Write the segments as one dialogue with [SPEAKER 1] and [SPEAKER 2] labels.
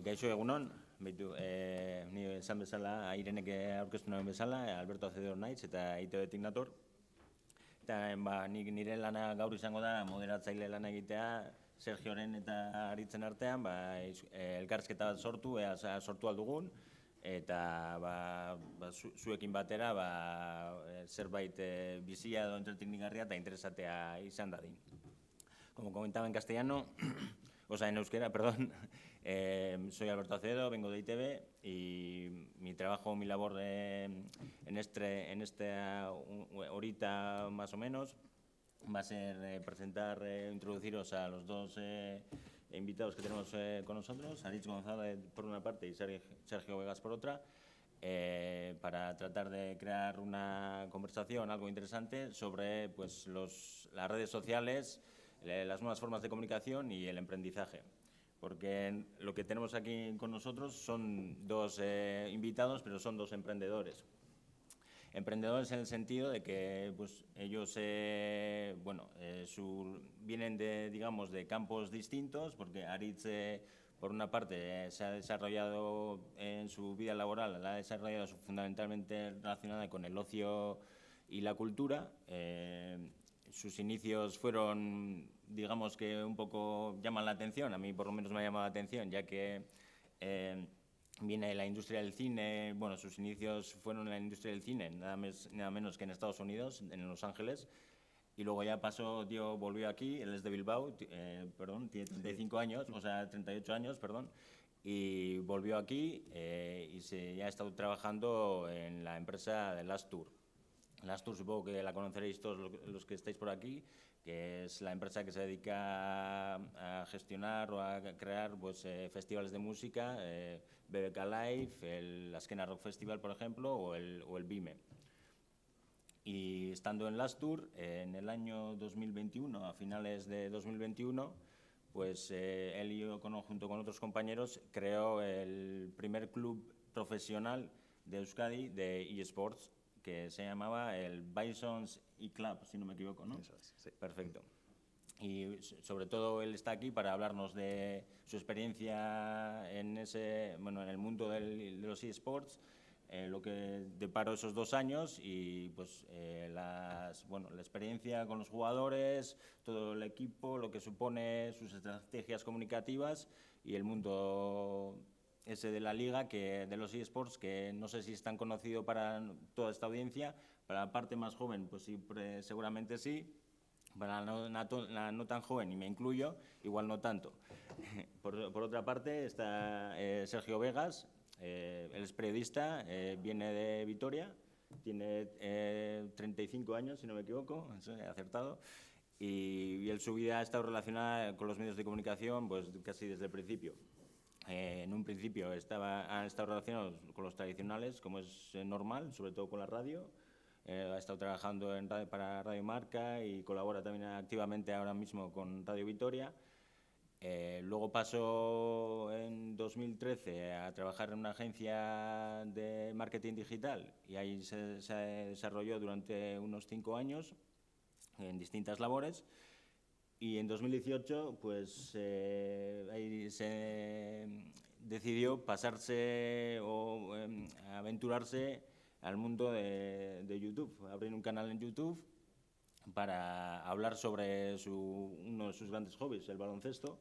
[SPEAKER 1] Gaixo egunon, ni esan bezala, Airenek aurkeztu nahi bezala, Alberto Acedo naiz eta ITB-tik nator. Eta nire lana gaur izango da moderatzaile lana egitea, Sergioren eta Aritzen artean, elkarrizketa bat sortu aldugun, eta zuekin batera zerbait bizia edo entretengarria eta interesatea izan dadin. Como comentaba en castellano, en euskera, perdón, soy Alberto Acedo, vengo de ITV y mi trabajo, mi labor en esta horita más o menos va a ser presentar, introduciros a los dos invitados que tenemos con nosotros, Aritz González por una parte y Sergio Vegas por otra, para tratar de crear una conversación algo interesante sobre las redes sociales, las nuevas formas de comunicación y el emprendizaje. Porque lo que tenemos aquí con nosotros son dos invitados, pero son dos emprendedores. Emprendedores en el sentido de que ellos vienen de campos distintos, porque Aritz, por una parte, se ha desarrollado en su vida laboral, la ha desarrollado fundamentalmente relacionada con el ocio y la cultura. Sus inicios fueron, digamos que un poco llaman la atención, a mí por lo menos me ha llamado la atención, ya que viene de la industria del cine. Sus inicios fueron en la industria del cine, nada menos que en Estados Unidos, en Los Ángeles, y luego ya volvió aquí, él es de Bilbao, tiene 35 años, 38 años, perdón, y volvió aquí y ya ha estado trabajando en la empresa de Last Tour. Last Tour supongo que la conoceréis todos los que estáis por aquí, que es la empresa que se dedica a gestionar o a crear festivales de música, BBK Live, la Azkena Rock Festival, por ejemplo, o el BIME. Y estando en Last Tour, en el año 2021, a finales de 2021, él y yo, junto con otros compañeros, creó el primer club profesional de Euskadi de eSports, que se llamaba el Bisons eClub, si no me equivoco, ¿no?
[SPEAKER 2] Eso es, sí.
[SPEAKER 1] Perfecto. Y sobre todo él está aquí para hablarnos de su experiencia en el mundo de los eSports, lo que deparó esos 2 años y la experiencia con los jugadores, todo el equipo, lo que supone sus estrategias comunicativas y el mundo ese de la liga, de los eSports, que no sé si es tan conocido para toda esta audiencia. Para la parte más joven, seguramente sí. Para la no tan joven, y me incluyo, igual no tanto. Por otra parte está Sergio Vegas, él es periodista, viene de Vitoria, tiene 35 años, si no me equivoco, eso he acertado, y su vida ha estado relacionada con los medios de comunicación casi desde el principio. En un principio han estado relacionados con los tradicionales, como es normal, sobre todo con la radio. Ha estado trabajando para Radio Marca y colabora también activamente ahora mismo con Radio Vitoria. Luego pasó en 2013 a trabajar en una agencia de marketing digital y ahí se desarrolló durante unos 5 años en distintas labores. Y en 2018, ahí se decidió pasarse o aventurarse al mundo de YouTube, abrir un canal en YouTube para hablar sobre uno de sus grandes hobbies, el baloncesto.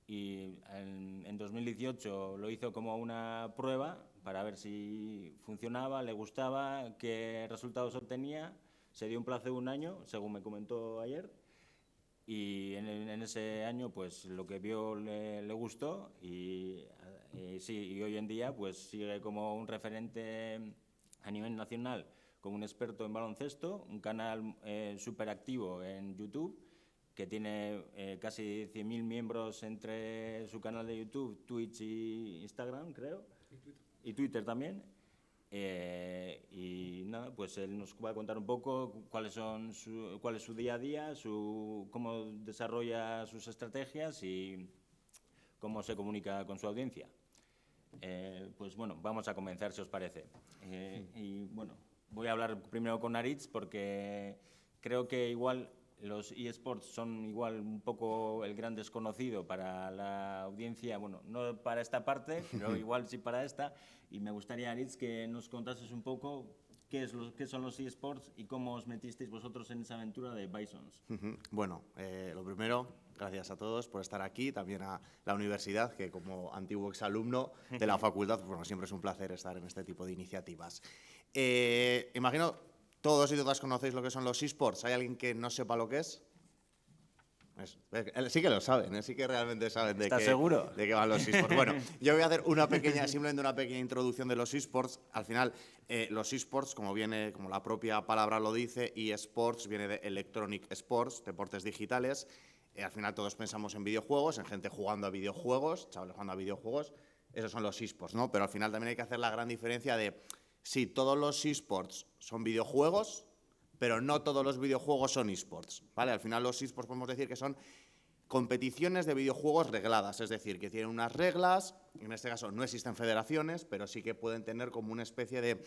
[SPEAKER 1] Y en 2018 lo hizo como una prueba para ver si funcionaba, le gustaba, qué resultados obtenía. Se dio un plazo de 1 año, según me comentó ayer. Y en ese año lo que vio le gustó y hoy en día sigue como un referente a nivel nacional, como un experto en baloncesto, un canal súper activo en YouTube que tiene casi 100.000 miembros entre su canal de YouTube, Twitch y Instagram, creo, y Twitter también. Y nada, él nos va a contar un poco cuál es su día a día, cómo desarrolla sus estrategias y cómo se comunica con su audiencia. Vamos a comenzar, si os parece. Voy a hablar primero con Aritz porque creo que igual los eSports son igual un poco el gran desconocido para la audiencia, bueno, no para esta parte, pero igual sí para esta. Y me gustaría, Aritz, que nos contases un poco qué son los eSports y cómo os metisteis vosotros en esa aventura de Bisons.
[SPEAKER 2] Bueno, lo primero, gracias a todos por estar aquí, también a la universidad, que como antiguo exalumno de la facultad, pues bueno, siempre es un placer estar en este tipo de iniciativas. Imagino, todos y todas conocéis lo que son los eSports. ¿Hay alguien que no sepa lo que es? Sí que lo saben, sí que realmente saben
[SPEAKER 1] ¿Estás seguro?
[SPEAKER 2] de qué van los eSports. Bueno, yo voy a hacer simplemente una pequeña introducción de los eSports. Al final, los eSports, como la propia palabra lo dice, eSports viene de Electronic Sports, deportes digitales. Al final todos pensamos en videojuegos, en gente jugando a videojuegos, chavales jugando a videojuegos. Esos son los eSports, ¿no? Pero al final también hay que hacer la gran diferencia de si todos los eSports son videojuegos, pero no todos los videojuegos son eSports, ¿vale? Al final los eSports podemos decir que son competiciones de videojuegos regladas, es decir, que tienen unas reglas, en este caso no existen federaciones, pero sí que pueden tener como una especie de,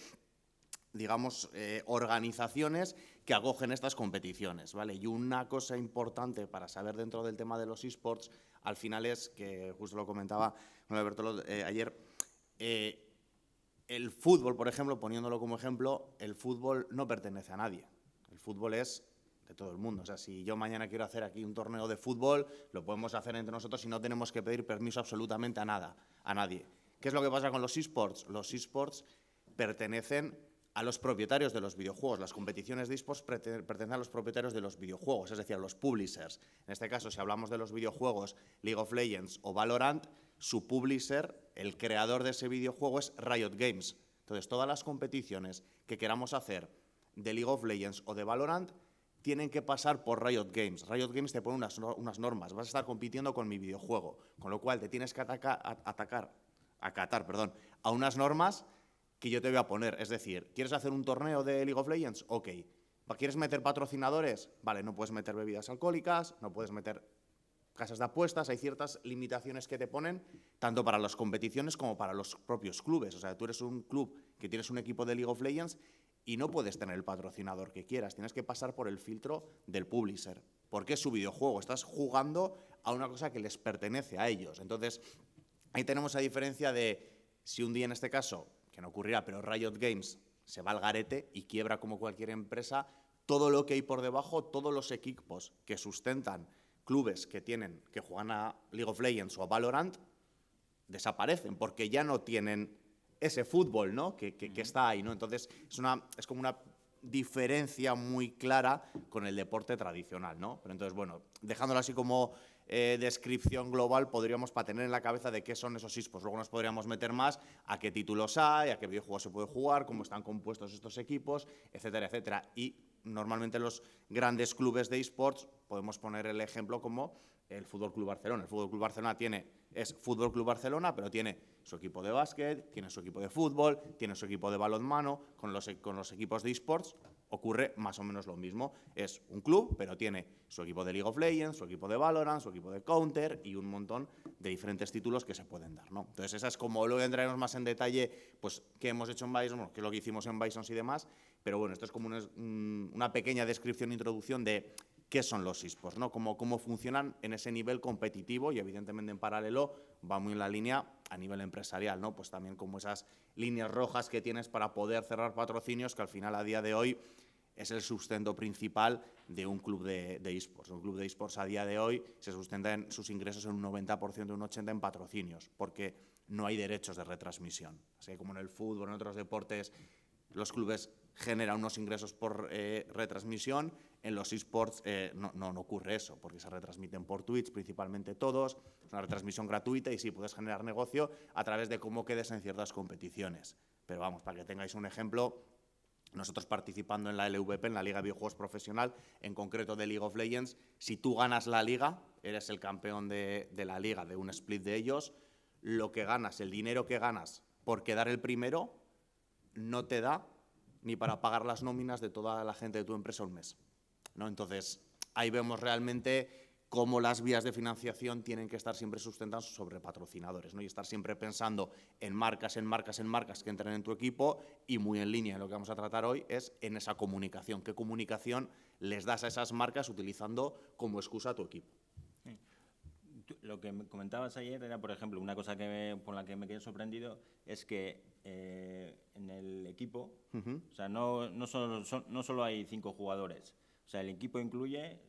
[SPEAKER 2] digamos, organizaciones que acogen estas competiciones, ¿vale? Y una cosa importante para saber dentro del tema de los eSports, al final es, que justo lo comentaba Alberto ayer, el fútbol, por ejemplo, poniéndolo como ejemplo, el fútbol no pertenece a nadie. El fútbol es de todo el mundo. O sea, si yo mañana quiero hacer aquí un torneo de fútbol, lo podemos hacer entre nosotros y no tenemos que pedir permiso absolutamente a nadie. ¿Qué es lo que pasa con los eSports? Los eSports pertenecen a los propietarios de los videojuegos. Las competiciones de eSports pertenecen a los propietarios de los videojuegos, es decir, a los publishers. En este caso, si hablamos de los videojuegos League of Legends o Valorant, su publisher, el creador de ese videojuego, es Riot Games. Entonces, todas las competiciones que queramos hacer de League of Legends o de Valorant tienen que pasar por Riot Games. Riot Games te pone unas normas. Vas a estar compitiendo con mi videojuego, con lo cual te tienes que acatar a unas normas que yo te voy a poner. Es decir, ¿quieres hacer un torneo de League of Legends? Ok. ¿Quieres meter patrocinadores? Vale, no puedes meter bebidas alcohólicas, no puedes meter casas de apuestas, hay ciertas limitaciones que te ponen, tanto para las competiciones como para los propios clubes. O sea, tú eres un club que tienes un equipo de League of Legends y no puedes tener el patrocinador que quieras, tienes que pasar por el filtro del publisher, porque es su videojuego, estás jugando a una cosa que les pertenece a ellos. Entonces, ahí tenemos la diferencia de si un día, en este caso, que no ocurrirá, pero Riot Games se va al garete y quiebra como cualquier empresa, todo lo que hay por debajo, todos los equipos que sustentan clubes que juegan a League of Legends o a Valorant, desaparecen, porque ya no tienen ese fútbol, ¿no? que está ahí, ¿no? Entonces, es como una diferencia muy clara con el deporte tradicional, ¿no? Pero entonces, bueno, dejándolo así como descripción global, podríamos para tener en la cabeza de qué son esos eSports. Luego nos podríamos meter más a qué títulos hay, a qué videojuegos se puede jugar, cómo están compuestos estos equipos, etcétera, etcétera. Y normalmente los grandes clubes de eSports podemos poner el ejemplo como el Fútbol Club Barcelona. El Fútbol Club Barcelona es Fútbol Club Barcelona, pero tiene su equipo de básquet, tiene su equipo de fútbol, tiene su equipo de balonmano. Con los equipos de eSports ocurre más o menos lo mismo. Es un club, pero tiene su equipo de League of Legends, su equipo de Valorant, su equipo de Counter y un montón de diferentes títulos que se pueden dar, ¿no? Entonces, esa es como, luego entraremos más en detalle, pues, qué hemos hecho en Bisons, bueno, qué es lo que hicimos en Bisons y demás, pero bueno, esto es como una pequeña descripción, introducción de qué son los eSports, ¿no? Cómo funcionan en ese nivel competitivo y, evidentemente, en paralelo va muy en la línea a nivel empresarial, ¿no? Pues también como esas líneas rojas que tienes para poder cerrar patrocinios, que al final, a día de hoy, es el sustento principal de un club de eSports. Un club de eSports a día de hoy se sustenta en sus ingresos en un 90%, un 80% en patrocinios, porque no hay derechos de retransmisión. Así que como en el fútbol, en otros deportes, los clubes generan unos ingresos por retransmisión, en los eSports no ocurre eso, porque se retransmiten por Twitch principalmente todos, es una retransmisión gratuita y sí, puedes generar negocio a través de cómo quedes en ciertas competiciones. Pero vamos, para que tengáis un ejemplo, nosotros participando en la LVP, en la Liga de Videojuegos Profesional, en concreto de League of Legends, si tú ganas la liga, eres el campeón de la liga, de un split de ellos, lo que ganas, el dinero que ganas por quedar el primero, no te da ni para pagar las nóminas de toda la gente de tu empresa un mes, ¿no? Entonces, ahí vemos realmente cómo las vías de financiación tienen que estar siempre sustentadas sobre patrocinadores, ¿no? Y estar siempre pensando en marcas que entren en tu equipo, y muy en línea en lo que vamos a tratar hoy es en esa comunicación. ¿Qué comunicación les das a esas marcas utilizando como excusa a tu equipo?
[SPEAKER 1] Lo que me comentabas ayer era, por ejemplo, una cosa por la que me quedé sorprendido es que en el equipo, o sea, no solo hay 5 jugadores, o sea, el equipo incluye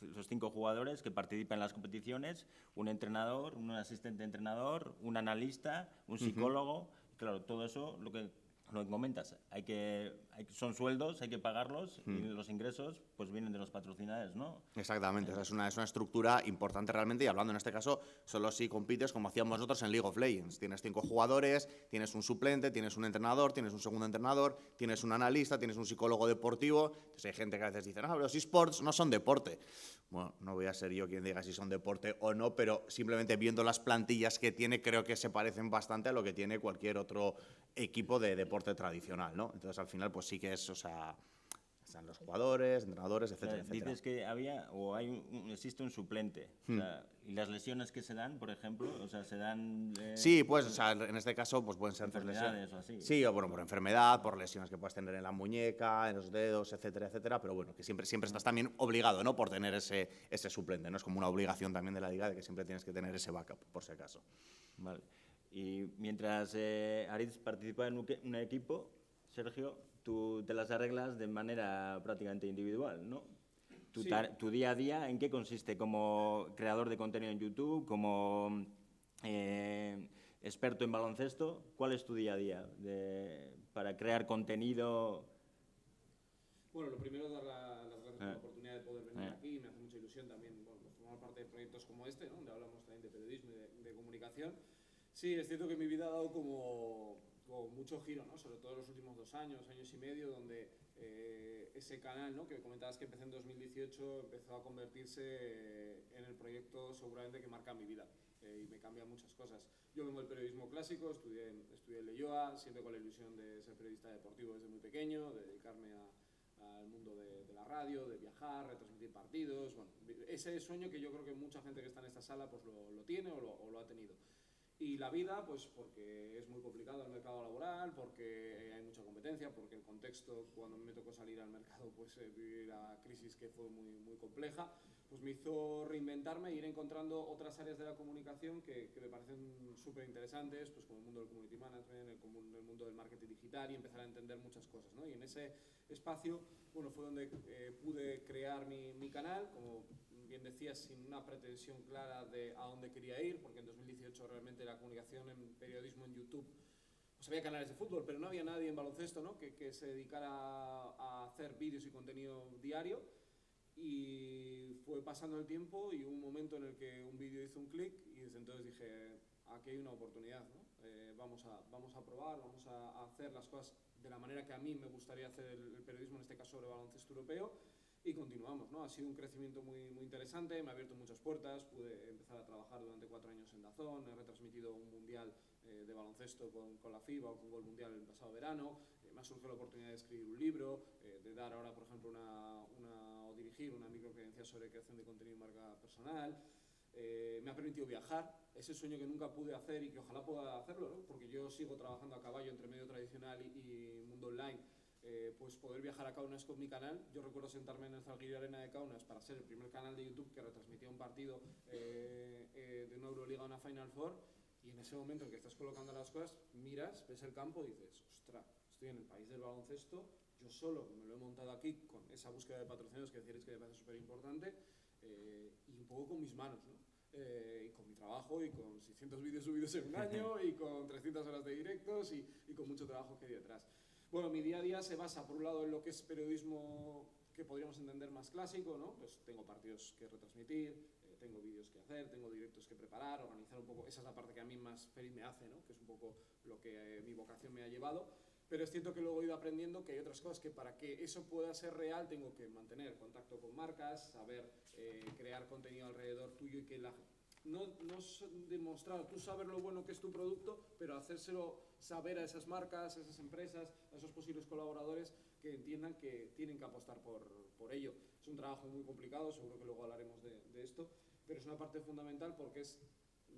[SPEAKER 1] los 5 jugadores que participan en las competiciones, un entrenador, un asistente de entrenador, un analista, un psicólogo. Claro, todo eso, lo que comentas, son sueldos, hay que pagarlos, y los ingresos pues vienen de los patrocinadores, ¿no?
[SPEAKER 2] Exactamente, es una estructura importante realmente, y hablando en este caso, solo si compites como hacíamos nosotros en League of Legends. Tienes 5 jugadores, tienes un suplente, tienes un entrenador, tienes un segundo entrenador, tienes un analista, tienes un psicólogo deportivo. Entonces hay gente que a veces dice, no, pero los eSports no son deporte. Bueno, no voy a ser yo quien diga si son deporte o no, pero simplemente viendo las plantillas que tiene, creo que se parecen bastante a lo que tiene cualquier otro equipo de deporte tradicional, ¿no? Entonces al final pues sí que es, o sea, están los jugadores, entrenadores, etcétera, etcétera.
[SPEAKER 1] Dices que existe un suplente, o sea, y las lesiones que se dan, por ejemplo, o sea, se dan...
[SPEAKER 2] Sí, pues, o sea, en este caso pues pueden ser
[SPEAKER 1] enfermedades o así.
[SPEAKER 2] Sí, o bueno, por enfermedad, por lesiones que puedas tener en la muñeca, en los dedos, etcétera, etcétera, pero bueno, que siempre estás también obligado, ¿no?, por tener ese suplente, ¿no? Es como una obligación también de la liga de que siempre tienes que tener ese backup, por si acaso.
[SPEAKER 1] Vale. Y mientras Aritz participa en un equipo, Sergio, tú te las arreglas de manera prácticamente individual, ¿no? Sí. Tu día a día, ¿en qué consiste? Como creador de contenido en YouTube, como experto en baloncesto, ¿cuál es tu día a día para crear contenido?
[SPEAKER 3] Bueno, lo primero, dar las gracias por la oportunidad de poder venir aquí. Me hace mucha ilusión también, bueno, formar parte de proyectos como este, ¿no?, donde hablamos también de periodismo y de comunicación. Sí, es cierto que mi vida ha dado como mucho giro, ¿no?, sobre todo en los últimos 2 años, años y medio, donde ese canal, ¿no?, que comentabas que empecé en 2018, empezó a convertirse en el proyecto seguramente que marca mi vida, y me cambian muchas cosas. Yo vengo del periodismo clásico, estudié en Leioa, siempre con la ilusión de ser periodista deportivo desde muy pequeño, de dedicarme al mundo de la radio, de viajar, retransmitir partidos. Bueno, ese sueño que yo creo que mucha gente que está en esta sala pues lo tiene o lo ha tenido. Y la vida, pues porque es muy complicado el mercado laboral, porque hay mucha competencia, porque el contexto, cuando me tocó salir al mercado, pues vivir la crisis que fue muy, muy compleja, pues me hizo reinventarme e ir encontrando otras áreas de la comunicación que me parecen súper interesantes, pues como el mundo del community management, el mundo del marketing digital, y empezar a entender muchas cosas, ¿no? Y en ese espacio, bueno, fue donde pude crear mi canal, como bien decías, sin una pretensión clara de a dónde quería ir, porque en 2018 realmente la comunicación en periodismo en YouTube, pues había canales de fútbol, pero no había nadie en baloncesto, ¿no?, que se dedicara a hacer vídeos y contenido diario. Y fue pasando el tiempo y hubo un momento en el que un vídeo hizo un clic, y desde entonces dije, aquí hay una oportunidad, ¿no? Vamos a probar, vamos a hacer las cosas de la manera que a mí me gustaría hacer el periodismo, en este caso sobre baloncesto europeo. Y continuamos, ¿no? Ha sido un crecimiento muy, muy interesante, me ha abierto muchas puertas, pude empezar a trabajar durante 4 años en DAZN, he retransmitido un mundial de baloncesto con la FIBA, un fútbol mundial el pasado verano, me ha surgido la oportunidad de escribir un libro, de dar ahora, por ejemplo, o dirigir una microcredencial sobre creación de contenido y marca personal. Me ha permitido viajar, ese sueño que nunca pude hacer y que ojalá pueda hacerlo, ¿no?, porque yo sigo trabajando a caballo entre medio tradicional y mundo online. Pues poder viajar a Kaunas con mi canal. Yo recuerdo sentarme en el Zalgiris Arena de Kaunas para ser el primer canal de YouTube que retransmitía un partido de una Euroliga o una Final Four, y en ese momento en que estás colocando las cosas, miras, ves el campo y dices, ostras, estoy en el país del baloncesto, yo solo me lo he montado aquí con esa búsqueda de patrocinios que decíais que me parece súper importante, y un poco con mis manos, ¿no? Y con mi trabajo, y con 600 vídeos subidos en un año, y con 300 horas de directos, y con mucho trabajo que hay detrás. Bueno, mi día a día se basa, por un lado, en lo que es periodismo que podríamos entender más clásico, ¿no? Pues tengo partidos que retransmitir, tengo vídeos que hacer, tengo directos que preparar, organizar un poco. Esa es la parte que a mí más feliz me hace, ¿no?, que es un poco lo que mi vocación me ha llevado. Pero es cierto que luego he ido aprendiendo que hay otras cosas que, para que eso pueda ser real, tengo que mantener contacto con marcas, saber crear contenido alrededor tuyo, y que demostrar, tú saber lo bueno que es tu producto, pero hacérselo saber a esas marcas, a esas empresas, a esos posibles colaboradores que entiendan que tienen que apostar por ello. Es un trabajo muy complicado, seguro que luego hablaremos de esto, pero es una parte fundamental porque es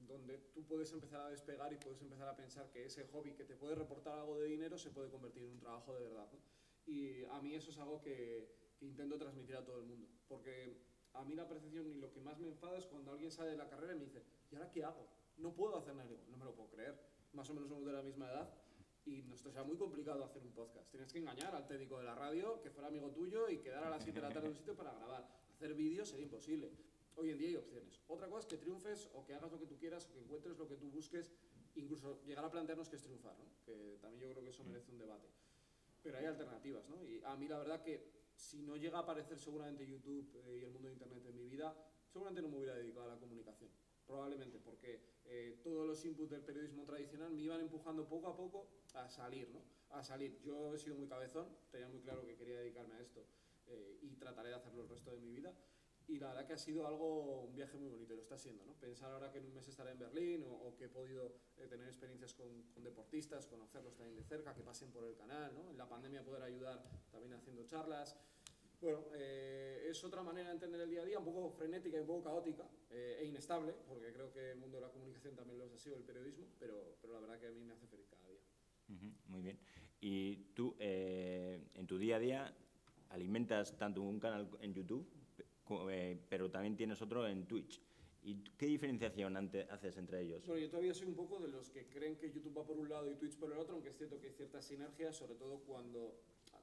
[SPEAKER 3] donde tú puedes empezar a despegar y puedes empezar a pensar que ese hobby que te puede reportar algo de dinero se puede convertir en un trabajo de verdad, ¿no? Y a mí eso es algo que intento transmitir a todo el mundo, porque a mí la percepción y lo que más me enfada es cuando alguien sale de la carrera y me dice, ¿y ahora qué hago? No puedo hacer nada. No me lo puedo creer. Más o menos somos de la misma edad y nos será muy complicado hacer un podcast. Tienes que engañar al técnico de la radio, que fuera amigo tuyo y quedar a las 7 de la tarde en un sitio para grabar. Hacer vídeos sería imposible. Hoy en día hay opciones. Otra cosa es que triunfes o que hagas lo que tú quieras o que encuentres lo que tú busques, incluso llegar a plantearnos qué es triunfar, ¿no? Que también yo creo que eso merece un debate. Pero hay alternativas, ¿no? Y a mí la verdad que si no llega a aparecer seguramente YouTube y el mundo de Internet en mi vida, seguramente no me hubiera dedicado a la comunicación. Probablemente, porque todos los inputs del periodismo tradicional me iban empujando poco a poco a salir, ¿no? A salir. Yo he sido muy cabezón, tenía muy claro que quería dedicarme a esto y trataré de hacerlo el resto de mi vida. Y la verdad que ha sido un viaje muy bonito, y lo está siendo, ¿no? Pensar ahora que en un mes estaré en Berlín o que he podido tener experiencias con deportistas, conocerlos también de cerca, que pasen por el canal, ¿no? En la pandemia poder ayudar también haciendo charlas. Bueno, es otra manera de entender el día a día, un poco frenética y un poco caótica e inestable, porque creo que el mundo de la comunicación también lo ha sido, el periodismo, pero la verdad que a mí me hace feliz cada día.
[SPEAKER 1] Muy bien. Y tú, en tu día a día, alimentas tanto un canal en YouTube, pero también tienes otro en Twitch. ¿Y qué diferenciación haces entre ellos?
[SPEAKER 3] Bueno, yo todavía soy un poco de los que creen que YouTube va por un lado y Twitch por el otro, aunque es cierto que hay ciertas sinergias, sobre todo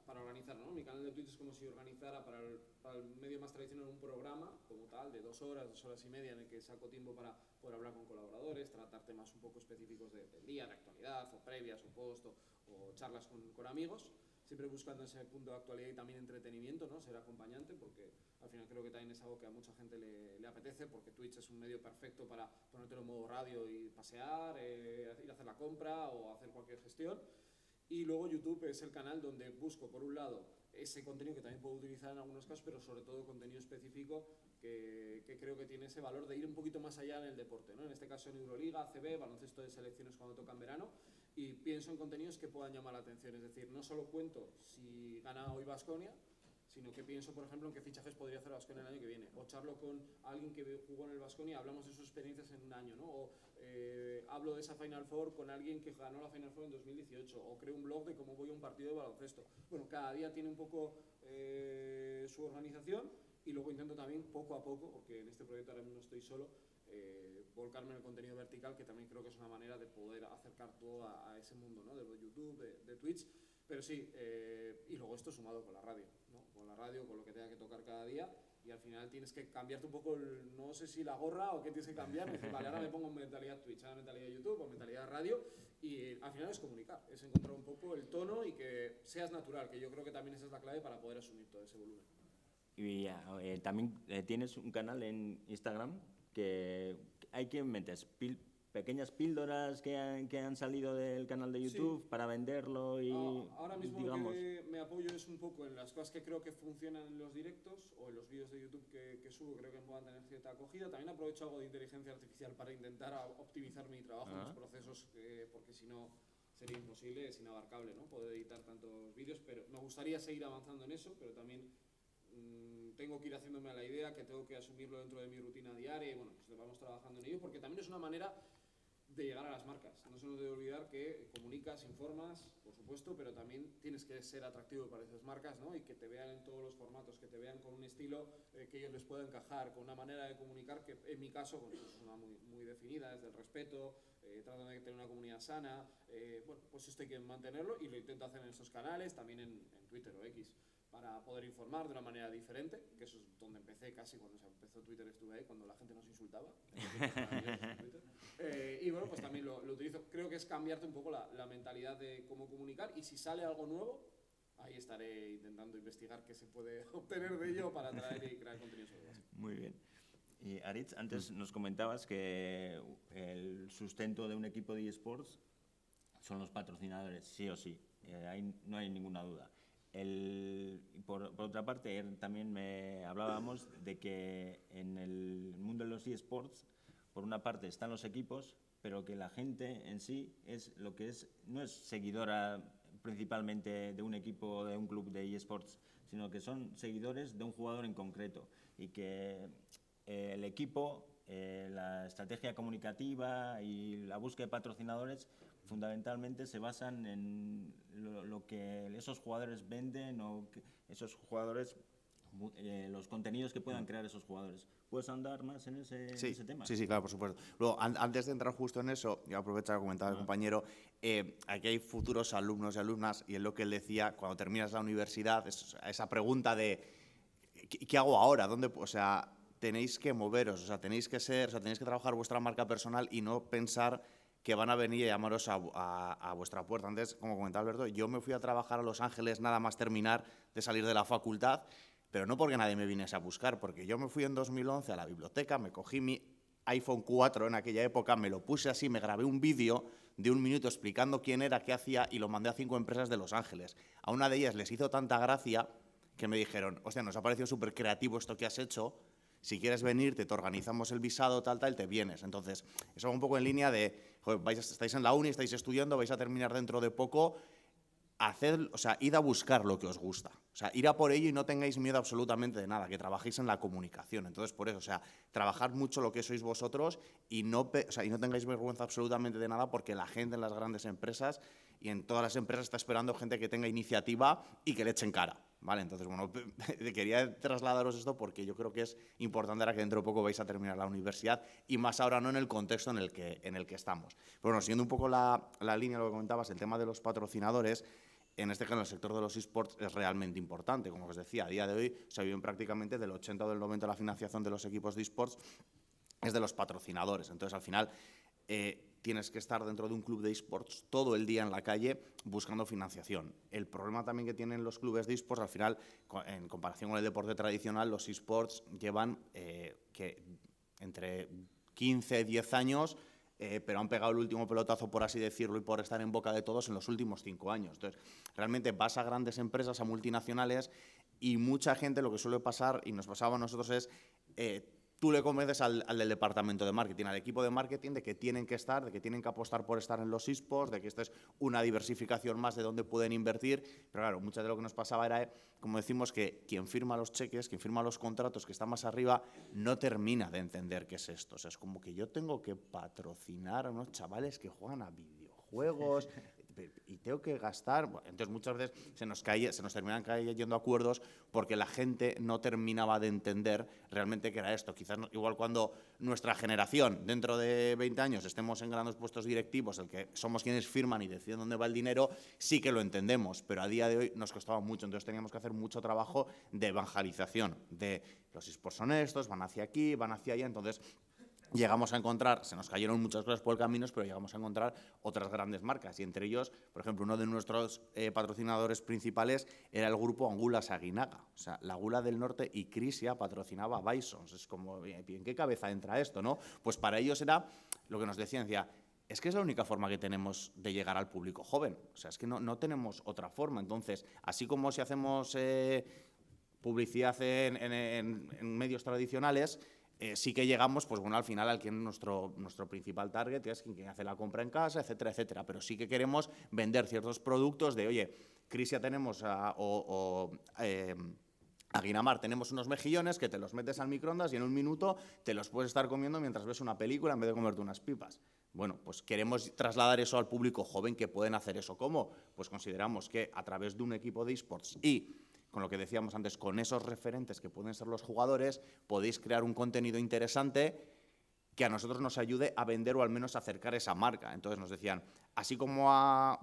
[SPEAKER 3] para organizar, ¿no? Mi canal de Twitch es como si organizara para el medio más tradicional un programa como tal, de 2 horas y media, en el que saco tiempo para poder hablar con colaboradores, tratar temas un poco específicos del día, de actualidad, o previas, o post, o charlas con amigos, siempre buscando ese punto de actualidad y también entretenimiento, ¿no? Ser acompañante, porque al final creo que también es algo que a mucha gente le apetece, porque Twitch es un medio perfecto para ponértelo en modo radio y pasear, ir a hacer la compra o hacer cualquier gestión. Y luego YouTube es el canal donde busco, por un lado, ese contenido que también puedo utilizar en algunos casos, pero sobre todo contenido específico que creo que tiene ese valor de ir un poquito más allá en el deporte, ¿no? En este caso en Euroliga, ACB, baloncesto de selecciones cuando toca en verano, y pienso en contenidos que puedan llamar la atención. Es decir, no solo cuento si gana hoy Baskonia, sino que pienso, por ejemplo, en qué fichajes podría hacer Baskonia el año que viene. O charlo con alguien que jugó en el Baskonia, hablamos de sus experiencias en un año, ¿no? O hablo de esa Final Four con alguien que ganó la Final Four en 2018. O creo un blog de cómo voy a un partido de baloncesto. Bueno, cada día tiene un poco su organización, y luego intento también, poco a poco, porque en este proyecto ahora mismo estoy solo, volcarme en el contenido vertical, que también creo que es una manera de poder acercar todo a ese mundo, ¿no? De YouTube, de Twitch. Pero sí, y luego esto sumado con la radio, ¿no? Con la radio, con lo que tenga que tocar cada día, y al final tienes que cambiarte un poco, no sé si la gorra o qué tienes que cambiar. Me dices, vale, ahora me pongo en mentalidad Twitch, ahora mentalidad YouTube o mentalidad radio, y al final es comunicar, es encontrar un poco el tono y que seas natural, que yo creo que también esa es la clave para poder asumir todo ese volumen.
[SPEAKER 1] Y también tienes un canal en Instagram que hay que metes pequeñas píldoras que han salido del canal de YouTube, sí, para venderlo y
[SPEAKER 3] ahora mismo
[SPEAKER 1] digamos...
[SPEAKER 3] lo que me apoyo es un poco en las cosas que creo que funcionan en los directos o en los vídeos de YouTube que subo, creo que puedan tener cierta acogida. También aprovecho algo de inteligencia artificial para intentar optimizar mi trabajo en los procesos, porque si no sería imposible, es inabarcable, ¿no? Poder editar tantos vídeos, pero me gustaría seguir avanzando en eso, pero también tengo que ir haciéndome a la idea que tengo que asumirlo dentro de mi rutina diaria, y bueno, pues vamos trabajando en ello, porque también es una manera de llegar a las marcas. No se nos debe olvidar que comunicas, informas, por supuesto, pero también tienes que ser atractivo para esas marcas, ¿no? Y que te vean en todos los formatos, que te vean con un estilo que ellos les pueda encajar, con una manera de comunicar que en mi caso, bueno, es una muy definida, desde el respeto, tratando de tener una comunidad sana. Bueno, pues esto hay que mantenerlo, y lo intento hacer en esos canales, también en Twitter o X, para poder informar de una manera diferente, que eso es donde empecé casi. Cuando se empezó Twitter estuve ahí, cuando la gente nos insultaba. Y bueno, pues también lo utilizo. Creo que es cambiarte un poco la mentalidad de cómo comunicar, y si sale algo nuevo, ahí estaré intentando investigar qué se puede obtener de ello para traer y crear contenido sobre eso.
[SPEAKER 1] Muy bien. Y Aritz, antes nos comentabas que el sustento de un equipo de eSports son los patrocinadores, sí o sí, ahí no hay ninguna duda. Por otra parte, también hablábamos de que en el mundo de los eSports, por una parte están los equipos, pero que la gente en sí no es seguidora principalmente de un equipo, de un club de eSports, sino que son seguidores de un jugador en concreto, y que el equipo, la estrategia comunicativa y la búsqueda de patrocinadores fundamentalmente se basan en lo que esos jugadores venden, o que esos jugadores, los contenidos que puedan crear esos jugadores. ¿Puedes andar más en ese tema?
[SPEAKER 2] Sí, claro, por supuesto. Luego, antes de entrar justo en eso, yo aprovecho a comentar al compañero, aquí hay futuros alumnos y alumnas, y es lo que él decía, cuando terminas la universidad, esa pregunta de ¿qué hago ahora? Tenéis que moveros, tenéis que trabajar vuestra marca personal y no pensar que van a venir a llamaros a vuestra puerta. Antes, como comentaba Alberto, yo me fui a trabajar a Los Ángeles nada más terminar de salir de la facultad, pero no porque nadie me viniese a buscar, porque yo me fui en 2011 a la biblioteca, me cogí mi iPhone 4 en aquella época, me lo puse así, me grabé un vídeo de 1 minuto explicando quién era, qué hacía, y lo mandé a 5 empresas de Los Ángeles. A una de ellas les hizo tanta gracia que me dijeron, hostia, nos ha parecido súper creativo esto que has hecho, si quieres venir, te organizamos el visado, tal, te vienes. Entonces, eso va un poco en línea de, joder, estáis en la uni, estáis estudiando, vais a terminar dentro de poco, id a buscar lo que os gusta. Ir a por ello y no tengáis miedo absolutamente de nada, que trabajéis en la comunicación. Entonces, por eso, trabajad mucho lo que sois vosotros y no tengáis vergüenza absolutamente de nada, porque la gente en las grandes empresas y en todas las empresas está esperando gente que tenga iniciativa y que le echen cara. ¿Vale? Entonces, bueno, quería trasladaros esto porque yo creo que es importante, ahora que dentro de poco vais a terminar la universidad, y más ahora no en el contexto en el que estamos. Pero bueno, siguiendo un poco la línea de lo que comentabas, el tema de los patrocinadores, en este caso en el sector de los eSports es realmente importante. Como os decía, a día de hoy se viven prácticamente del 80 o del 90% de la financiación de los equipos de eSports es de los patrocinadores. Entonces, al final, tienes que estar dentro de un club de eSports todo el día en la calle buscando financiación. El problema también que tienen los clubes de eSports, al final, en comparación con el deporte tradicional, los eSports llevan entre 15 y 10 años, pero han pegado el último pelotazo, por así decirlo, y por estar en boca de todos en los últimos 5 años. Entonces, realmente vas a grandes empresas, a multinacionales, y mucha gente, lo que suele pasar, y nos pasaba a nosotros, es tú le convences al del departamento de marketing, al equipo de marketing, de que tienen que estar, de que tienen que apostar por estar en los eSports, de que esta es una diversificación más de dónde pueden invertir. Pero claro, mucho de lo que nos pasaba era, como decimos, que quien firma los cheques, quien firma los contratos, que está más arriba, no termina de entender qué es esto. O sea, es como que yo tengo que patrocinar a unos chavales que juegan a videojuegos y tengo que gastar. Bueno, entonces muchas veces se nos terminan cayendo acuerdos porque la gente no terminaba de entender realmente qué era esto. Quizás igual cuando nuestra generación, dentro de 20 años, estemos en grandes puestos directivos, el que somos quienes firman y deciden dónde va el dinero, sí que lo entendemos, pero a día de hoy nos costaba mucho. Entonces teníamos que hacer mucho trabajo de evangelización, de los eSports son estos, van hacia aquí, van hacia allá. Entonces llegamos a encontrar, se nos cayeron muchas cosas por el camino, pero llegamos a encontrar otras grandes marcas, y entre ellos, por ejemplo, uno de nuestros patrocinadores principales era el grupo Angulas Aguinaga. O sea, la Gula del Norte y Crisia patrocinaba a Bisons. Es como, ¿en qué cabeza entra esto, no? Pues para ellos era lo que nos decían, es que es la única forma que tenemos de llegar al público joven. O sea, es que no tenemos otra forma. Entonces, así como si hacemos publicidad en medios tradicionales, sí que llegamos, pues bueno, al final al que es nuestro principal target, que es quien hace la compra en casa, etcétera, etcétera. Pero sí que queremos vender ciertos productos de, oye, Crisia tenemos a Guinamar tenemos unos mejillones que te los metes al microondas y en 1 minuto te los puedes estar comiendo mientras ves una película en vez de comerte unas pipas. Bueno, pues queremos trasladar eso al público joven, que pueden hacer eso. ¿Cómo? Pues consideramos que a través de un equipo de eSports y con lo que decíamos antes, con esos referentes que pueden ser los jugadores, podéis crear un contenido interesante que a nosotros nos ayude a vender o al menos a acercar esa marca. Entonces nos decían, así como a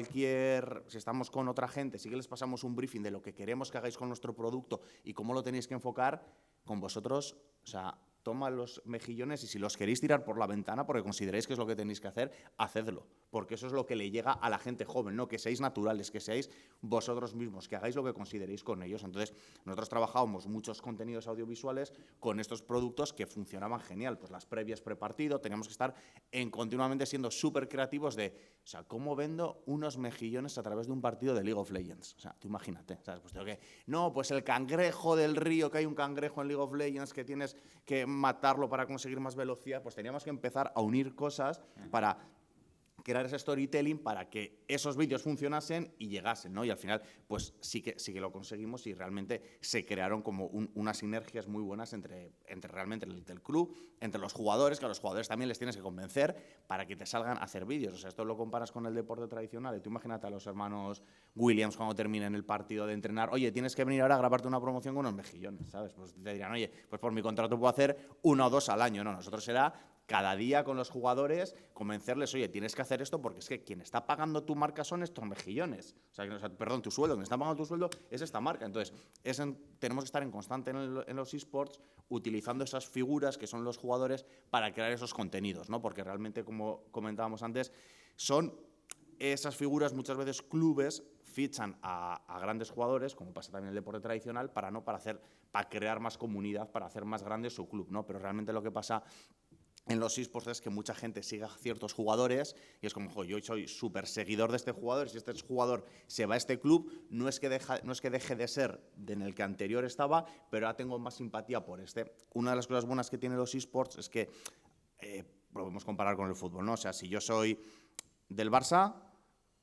[SPEAKER 2] si estamos con otra gente, sí que les pasamos un briefing de lo que queremos que hagáis con nuestro producto y cómo lo tenéis que enfocar, con vosotros, toma los mejillones y si los queréis tirar por la ventana porque consideréis que es lo que tenéis que hacer, hacedlo. Porque eso es lo que le llega a la gente joven, ¿no? Que seáis naturales, que seáis vosotros mismos, que hagáis lo que consideréis con ellos. Entonces, nosotros trabajábamos muchos contenidos audiovisuales con estos productos que funcionaban genial. Pues las previas prepartido, teníamos que estar continuamente siendo súper creativos de, ¿cómo vendo unos mejillones a través de un partido de League of Legends? Tú imagínate, ¿sabes? Pues tengo que, no, pues el cangrejo del río, que hay un cangrejo en League of Legends que tienes que matarlo para conseguir más velocidad, pues teníamos que empezar a unir cosas para crear ese storytelling para que esos vídeos funcionasen y llegasen, ¿no? Y al final, pues sí que lo conseguimos y realmente se crearon como unas sinergias muy buenas entre realmente el club, entre los jugadores, que a los jugadores también les tienes que convencer para que te salgan a hacer vídeos. O sea, esto lo comparas con el deporte tradicional y tú imagínate a los hermanos Williams cuando terminen el partido de entrenar, oye, tienes que venir ahora a grabarte una promoción con unos mejillones, ¿sabes? Pues te dirán, oye, pues por mi contrato puedo hacer 1 o 2 al año, ¿no? Nosotros será cada día con los jugadores, convencerles, oye, tienes que hacer esto porque es que quien está pagando tu marca son estos mejillones. O sea, perdón, tu sueldo, quien está pagando tu sueldo es esta marca. Entonces, tenemos que estar en constante en los eSports utilizando esas figuras que son los jugadores para crear esos contenidos, ¿no? Porque realmente, como comentábamos antes, son esas figuras, muchas veces clubes fichan a grandes jugadores, como pasa también en el deporte tradicional, para crear más comunidad, para hacer más grande su club, ¿no? Pero realmente lo que pasa en los eSports es que mucha gente sigue a ciertos jugadores y es como, yo soy súper seguidor de este jugador y si este jugador se va a este club, no es que deje de ser en el que anterior estaba, pero ahora tengo más simpatía por este. Una de las cosas buenas que tienen los eSports es que lo podemos comparar con el fútbol, ¿no? O sea, si yo soy del Barça,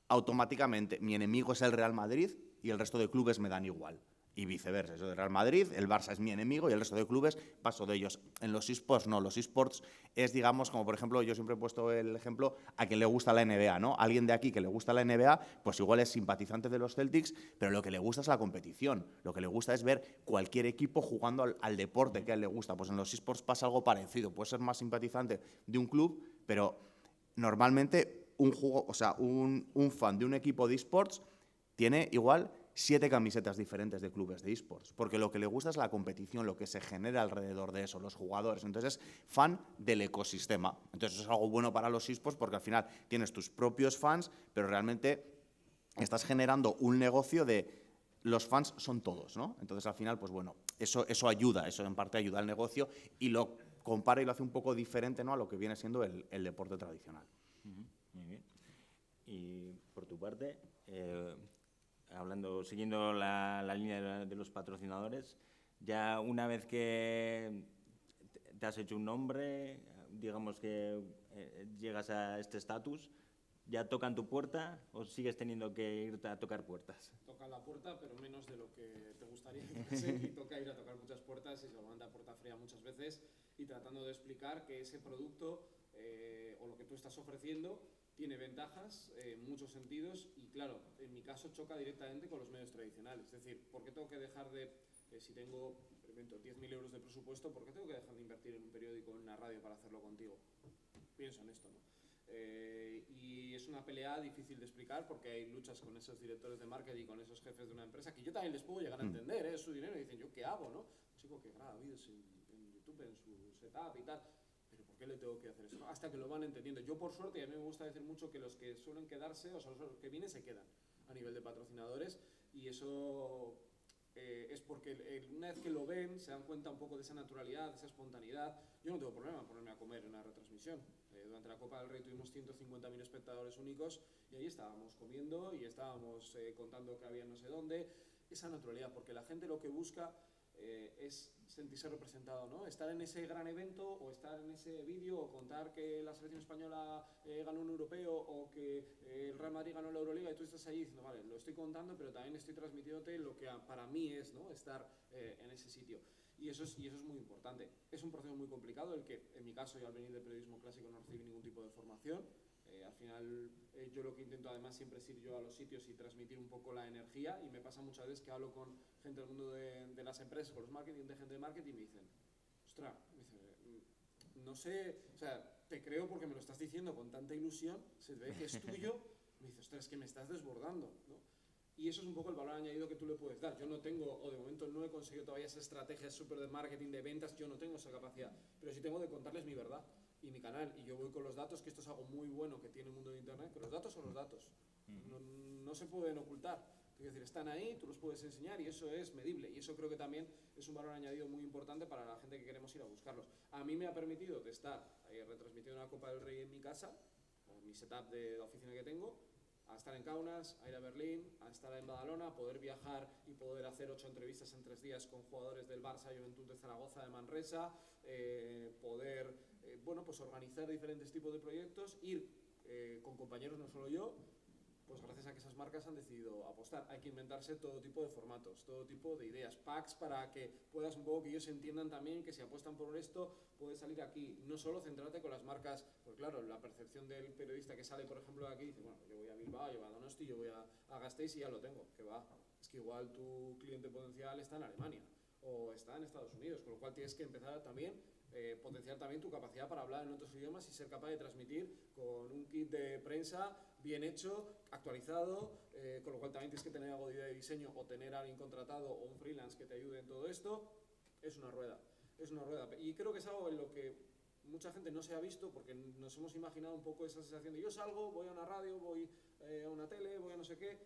[SPEAKER 2] automáticamente mi enemigo es el Real Madrid y el resto de clubes me dan igual. Y viceversa, yo del Real Madrid, el Barça es mi enemigo y el resto de clubes paso de ellos. En los eSports no, los eSports es, digamos, como por ejemplo, yo siempre he puesto el ejemplo a quien le gusta la NBA, ¿no? Alguien de aquí que le gusta la NBA, pues igual es simpatizante de los Celtics, pero lo que le gusta es la competición, lo que le gusta es ver cualquier equipo jugando al deporte que a él le gusta. Pues en los eSports pasa algo parecido, puede ser más simpatizante de un club, pero normalmente un fan de un equipo de eSports tiene igual 7 camisetas diferentes de clubes de eSports, porque lo que le gusta es la competición, lo que se genera alrededor de eso, los jugadores. Entonces es fan del ecosistema. Entonces es algo bueno para los eSports porque al final tienes tus propios fans, pero realmente estás generando un negocio de los fans son todos, ¿no? Entonces al final, pues bueno, eso ayuda, eso en parte ayuda al negocio y lo compara y lo hace un poco diferente, ¿no?, a lo que viene siendo el deporte tradicional.
[SPEAKER 1] Muy bien. Y por tu parte, siguiendo la línea de los patrocinadores, ya una vez que te has hecho un nombre, digamos que llegas a este estatus, ¿ya tocan tu puerta o sigues teniendo que irte a tocar puertas?
[SPEAKER 3] Tocan la puerta, pero menos de lo que te gustaría que fuese, y toca ir a tocar muchas puertas y se lo manda a puerta fría muchas veces y tratando de explicar que ese producto o lo que tú estás ofreciendo tiene ventajas en muchos sentidos y, claro, en mi caso choca directamente con los medios tradicionales. Es decir, ¿por qué tengo que dejar de, si tengo 10.000 euros de presupuesto, ¿por qué tengo que dejar de invertir en un periódico o en una radio para hacerlo contigo? Pienso en esto, ¿no? Y es una pelea difícil de explicar porque hay luchas con esos directores de marketing y con esos jefes de una empresa que yo también les puedo llegar a entender, es su dinero, y dicen, ¿yo qué hago, no? Un chico que graba vídeos en YouTube, en su setup y tal. ¿Por qué le tengo que hacer eso? ¿No? Hasta que lo van entendiendo. Yo, por suerte, y a mí me gusta decir mucho que los que suelen quedarse, o sea, los que vienen se quedan a nivel de patrocinadores, y eso es porque una vez que lo ven, se dan cuenta un poco de esa naturalidad, de esa espontaneidad. Yo no tengo problema en ponerme a comer en una retransmisión. Durante la Copa del Rey tuvimos 150.000 espectadores únicos y ahí estábamos comiendo y estábamos contando que había no sé dónde. Esa naturalidad, porque la gente lo que busca es sentirse representado, ¿no? Estar en ese gran evento o estar en ese vídeo o contar que la selección española ganó un europeo o que el Real Madrid ganó la Euroliga y tú estás ahí diciendo, vale, lo estoy contando, pero también estoy transmitiéndote lo que para mí es, ¿no?, estar en ese sitio. Y eso es muy importante. Es un proceso muy complicado, el que en mi caso, yo al venir de periodismo clásico no recibí ningún tipo de formación. Al final yo lo que intento además siempre es ir yo a los sitios y transmitir un poco la energía, y me pasa muchas veces que hablo con gente del mundo de las empresas, con los marketing, de gente de marketing, y me dicen, ostras, no sé, o sea, te creo porque me lo estás diciendo con tanta ilusión, se ve que es tuyo, me dice, ostras, es que me estás desbordando, ¿no? Y eso es un poco el valor añadido que tú le puedes dar. Yo no tengo, o de momento no he conseguido todavía esa estrategia súper de marketing, de ventas, yo no tengo esa capacidad, pero sí tengo de contarles mi verdad y mi canal, y yo voy con los datos, que esto es algo muy bueno que tiene el mundo de internet, que los datos son los datos, no se pueden ocultar, es decir, están ahí, tú los puedes enseñar y eso es medible, y eso creo que también es un valor añadido muy importante para la gente que queremos ir a buscarlos. A mí me ha permitido de estar retransmitiendo una Copa del Rey en mi casa, con mi setup de la oficina que tengo, a estar en Kaunas, a ir a Berlín, a estar en Badalona, a poder viajar y poder hacer 8 entrevistas en 3 días con jugadores del Barça, Juventud de Zaragoza, de Manresa, poder bueno, pues organizar diferentes tipos de proyectos, ir con compañeros, no solo yo, pues gracias a que esas marcas han decidido apostar. Hay que inventarse todo tipo de formatos, todo tipo de ideas, packs para que puedas un poco que ellos entiendan también que si apuestan por esto puede salir aquí. No solo centrarte con las marcas, pues claro, la percepción del periodista que sale, por ejemplo, de aquí, dice, bueno, yo voy a Bilbao, yo voy a Donosti, yo voy a Gasteiz y ya lo tengo, que va. Es que igual tu cliente potencial está en Alemania o está en Estados Unidos, con lo cual tienes que empezar también potenciar también tu capacidad para hablar en otros idiomas y ser capaz de transmitir con un kit de prensa bien hecho, actualizado, con lo cual también tienes que tener algo de idea de diseño o tener a alguien contratado o un freelance que te ayude en todo esto. Es una rueda, y creo que es algo en lo que mucha gente no se ha visto porque nos hemos imaginado un poco esa sensación de yo salgo, voy a una radio, voy a una tele, voy a no sé qué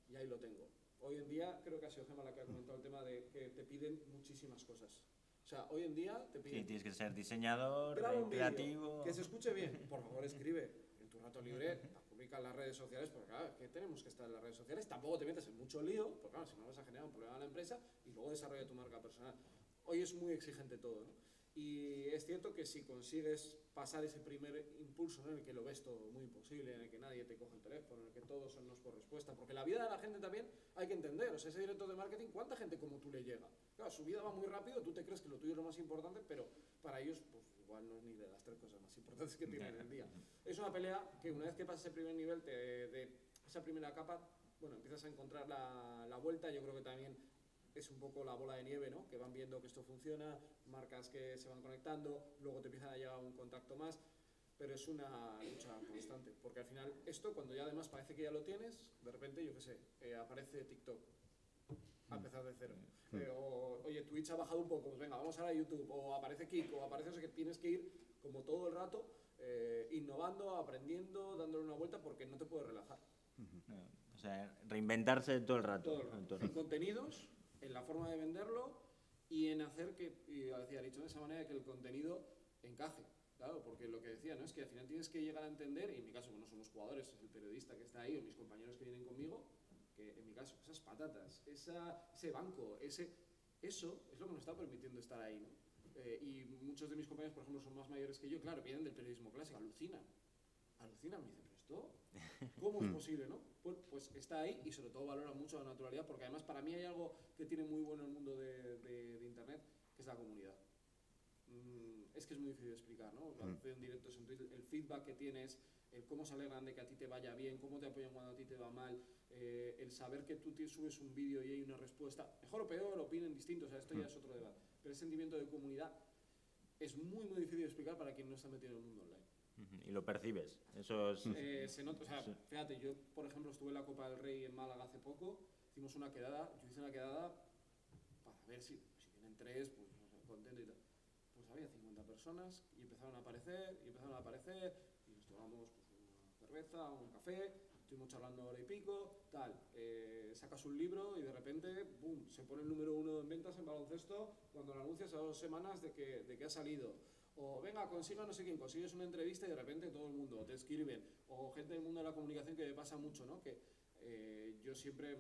[SPEAKER 3] y ahí lo tengo. Hoy en día creo que ha sido Gemma la que ha comentado el tema de que te piden muchísimas cosas. O sea, hoy en día te piden...
[SPEAKER 1] Sí, tienes que ser diseñador, creativo...
[SPEAKER 3] Que se escuche bien. Por favor, escribe en tu rato libre, publica en las redes sociales, porque claro, que tenemos que estar en las redes sociales. Tampoco te metes en mucho lío, porque claro, si no vas a generar un problema a la empresa y luego desarrolla tu marca personal. Hoy es muy exigente todo, ¿no? Y es cierto que si consigues pasar ese primer impulso, ¿no? En el que lo ves todo muy imposible, en el que nadie te coge el teléfono, en el que todos son nos por respuesta, porque la vida de la gente también hay que entender, o sea, ese director de marketing, ¿cuánta gente como tú le llega? Claro, su vida va muy rápido, tú te crees que lo tuyo es lo más importante, pero para ellos, pues igual no es ni de las 3 cosas más importantes que tienen en el día. Es una pelea que una vez que pasas ese primer nivel, de esa primera capa, bueno, empiezas a encontrar la vuelta. Yo creo que también es un poco la bola de nieve, ¿no? Que van viendo que esto funciona, marcas que se van conectando, luego te empiezan a llegar un contacto más, pero es una lucha constante, porque al final esto, cuando ya además parece que ya lo tienes, de repente, yo qué sé, aparece TikTok, a empezar de cero, o oye, Twitch ha bajado un poco, pues venga, vamos ahora a YouTube, o aparece Kik, o aparece eso, que tienes que ir como todo el rato, innovando, aprendiendo, dándole una vuelta, porque no te puedes relajar.
[SPEAKER 1] O sea, reinventarse todo el rato.
[SPEAKER 3] Todo el rato. En contenidos, en la forma de venderlo y en hacer que, y decía, dicho de esa manera, que el contenido encaje. Claro, porque lo que decía, ¿no? Es que al final tienes que llegar a entender, y en mi caso, bueno, somos jugadores, es el periodista que está ahí, o mis compañeros que vienen conmigo, que en mi caso, esas patatas, ese banco, eso es lo que nos está permitiendo estar ahí, ¿no? Y muchos de mis compañeros, por ejemplo, son más mayores que yo, claro, vienen del periodismo clásico, alucinan, me dicen, pero esto, ¿cómo es posible, no? Pues está ahí y sobre todo valora mucho la naturalidad, porque además para mí hay algo que tiene muy bueno el mundo de Internet, que es la comunidad. Es que es muy difícil de explicar, ¿no? En directos en Twitter, el feedback que tienes, el cómo se alegran de que a ti te vaya bien, cómo te apoyan cuando a ti te va mal, el saber que tú subes un vídeo y hay una respuesta, mejor o peor, opinen distinto, o sea, esto ya es otro debate, pero el sentimiento de comunidad es muy, muy difícil de explicar para quien no está metido en el mundo online.
[SPEAKER 1] Y lo percibes, eso es...
[SPEAKER 3] Se nota, o sea, fíjate, yo por ejemplo estuve en la Copa del Rey en Málaga hace poco, hicimos una quedada, yo hice una quedada para ver si vienen 3, pues contento y tal. Pues había 50 personas y empezaron a aparecer, y nos tomamos pues, una cerveza, un café, estuvimos charlando hora y pico, tal, sacas un libro y de repente, boom, se pone el número 1 en ventas en baloncesto cuando lo anuncias a 2 semanas de que ha salido. O venga, consiga no sé quién, consigues una entrevista y de repente todo el mundo te escriben. O gente del mundo de la comunicación que me pasa mucho, ¿no? Que yo siempre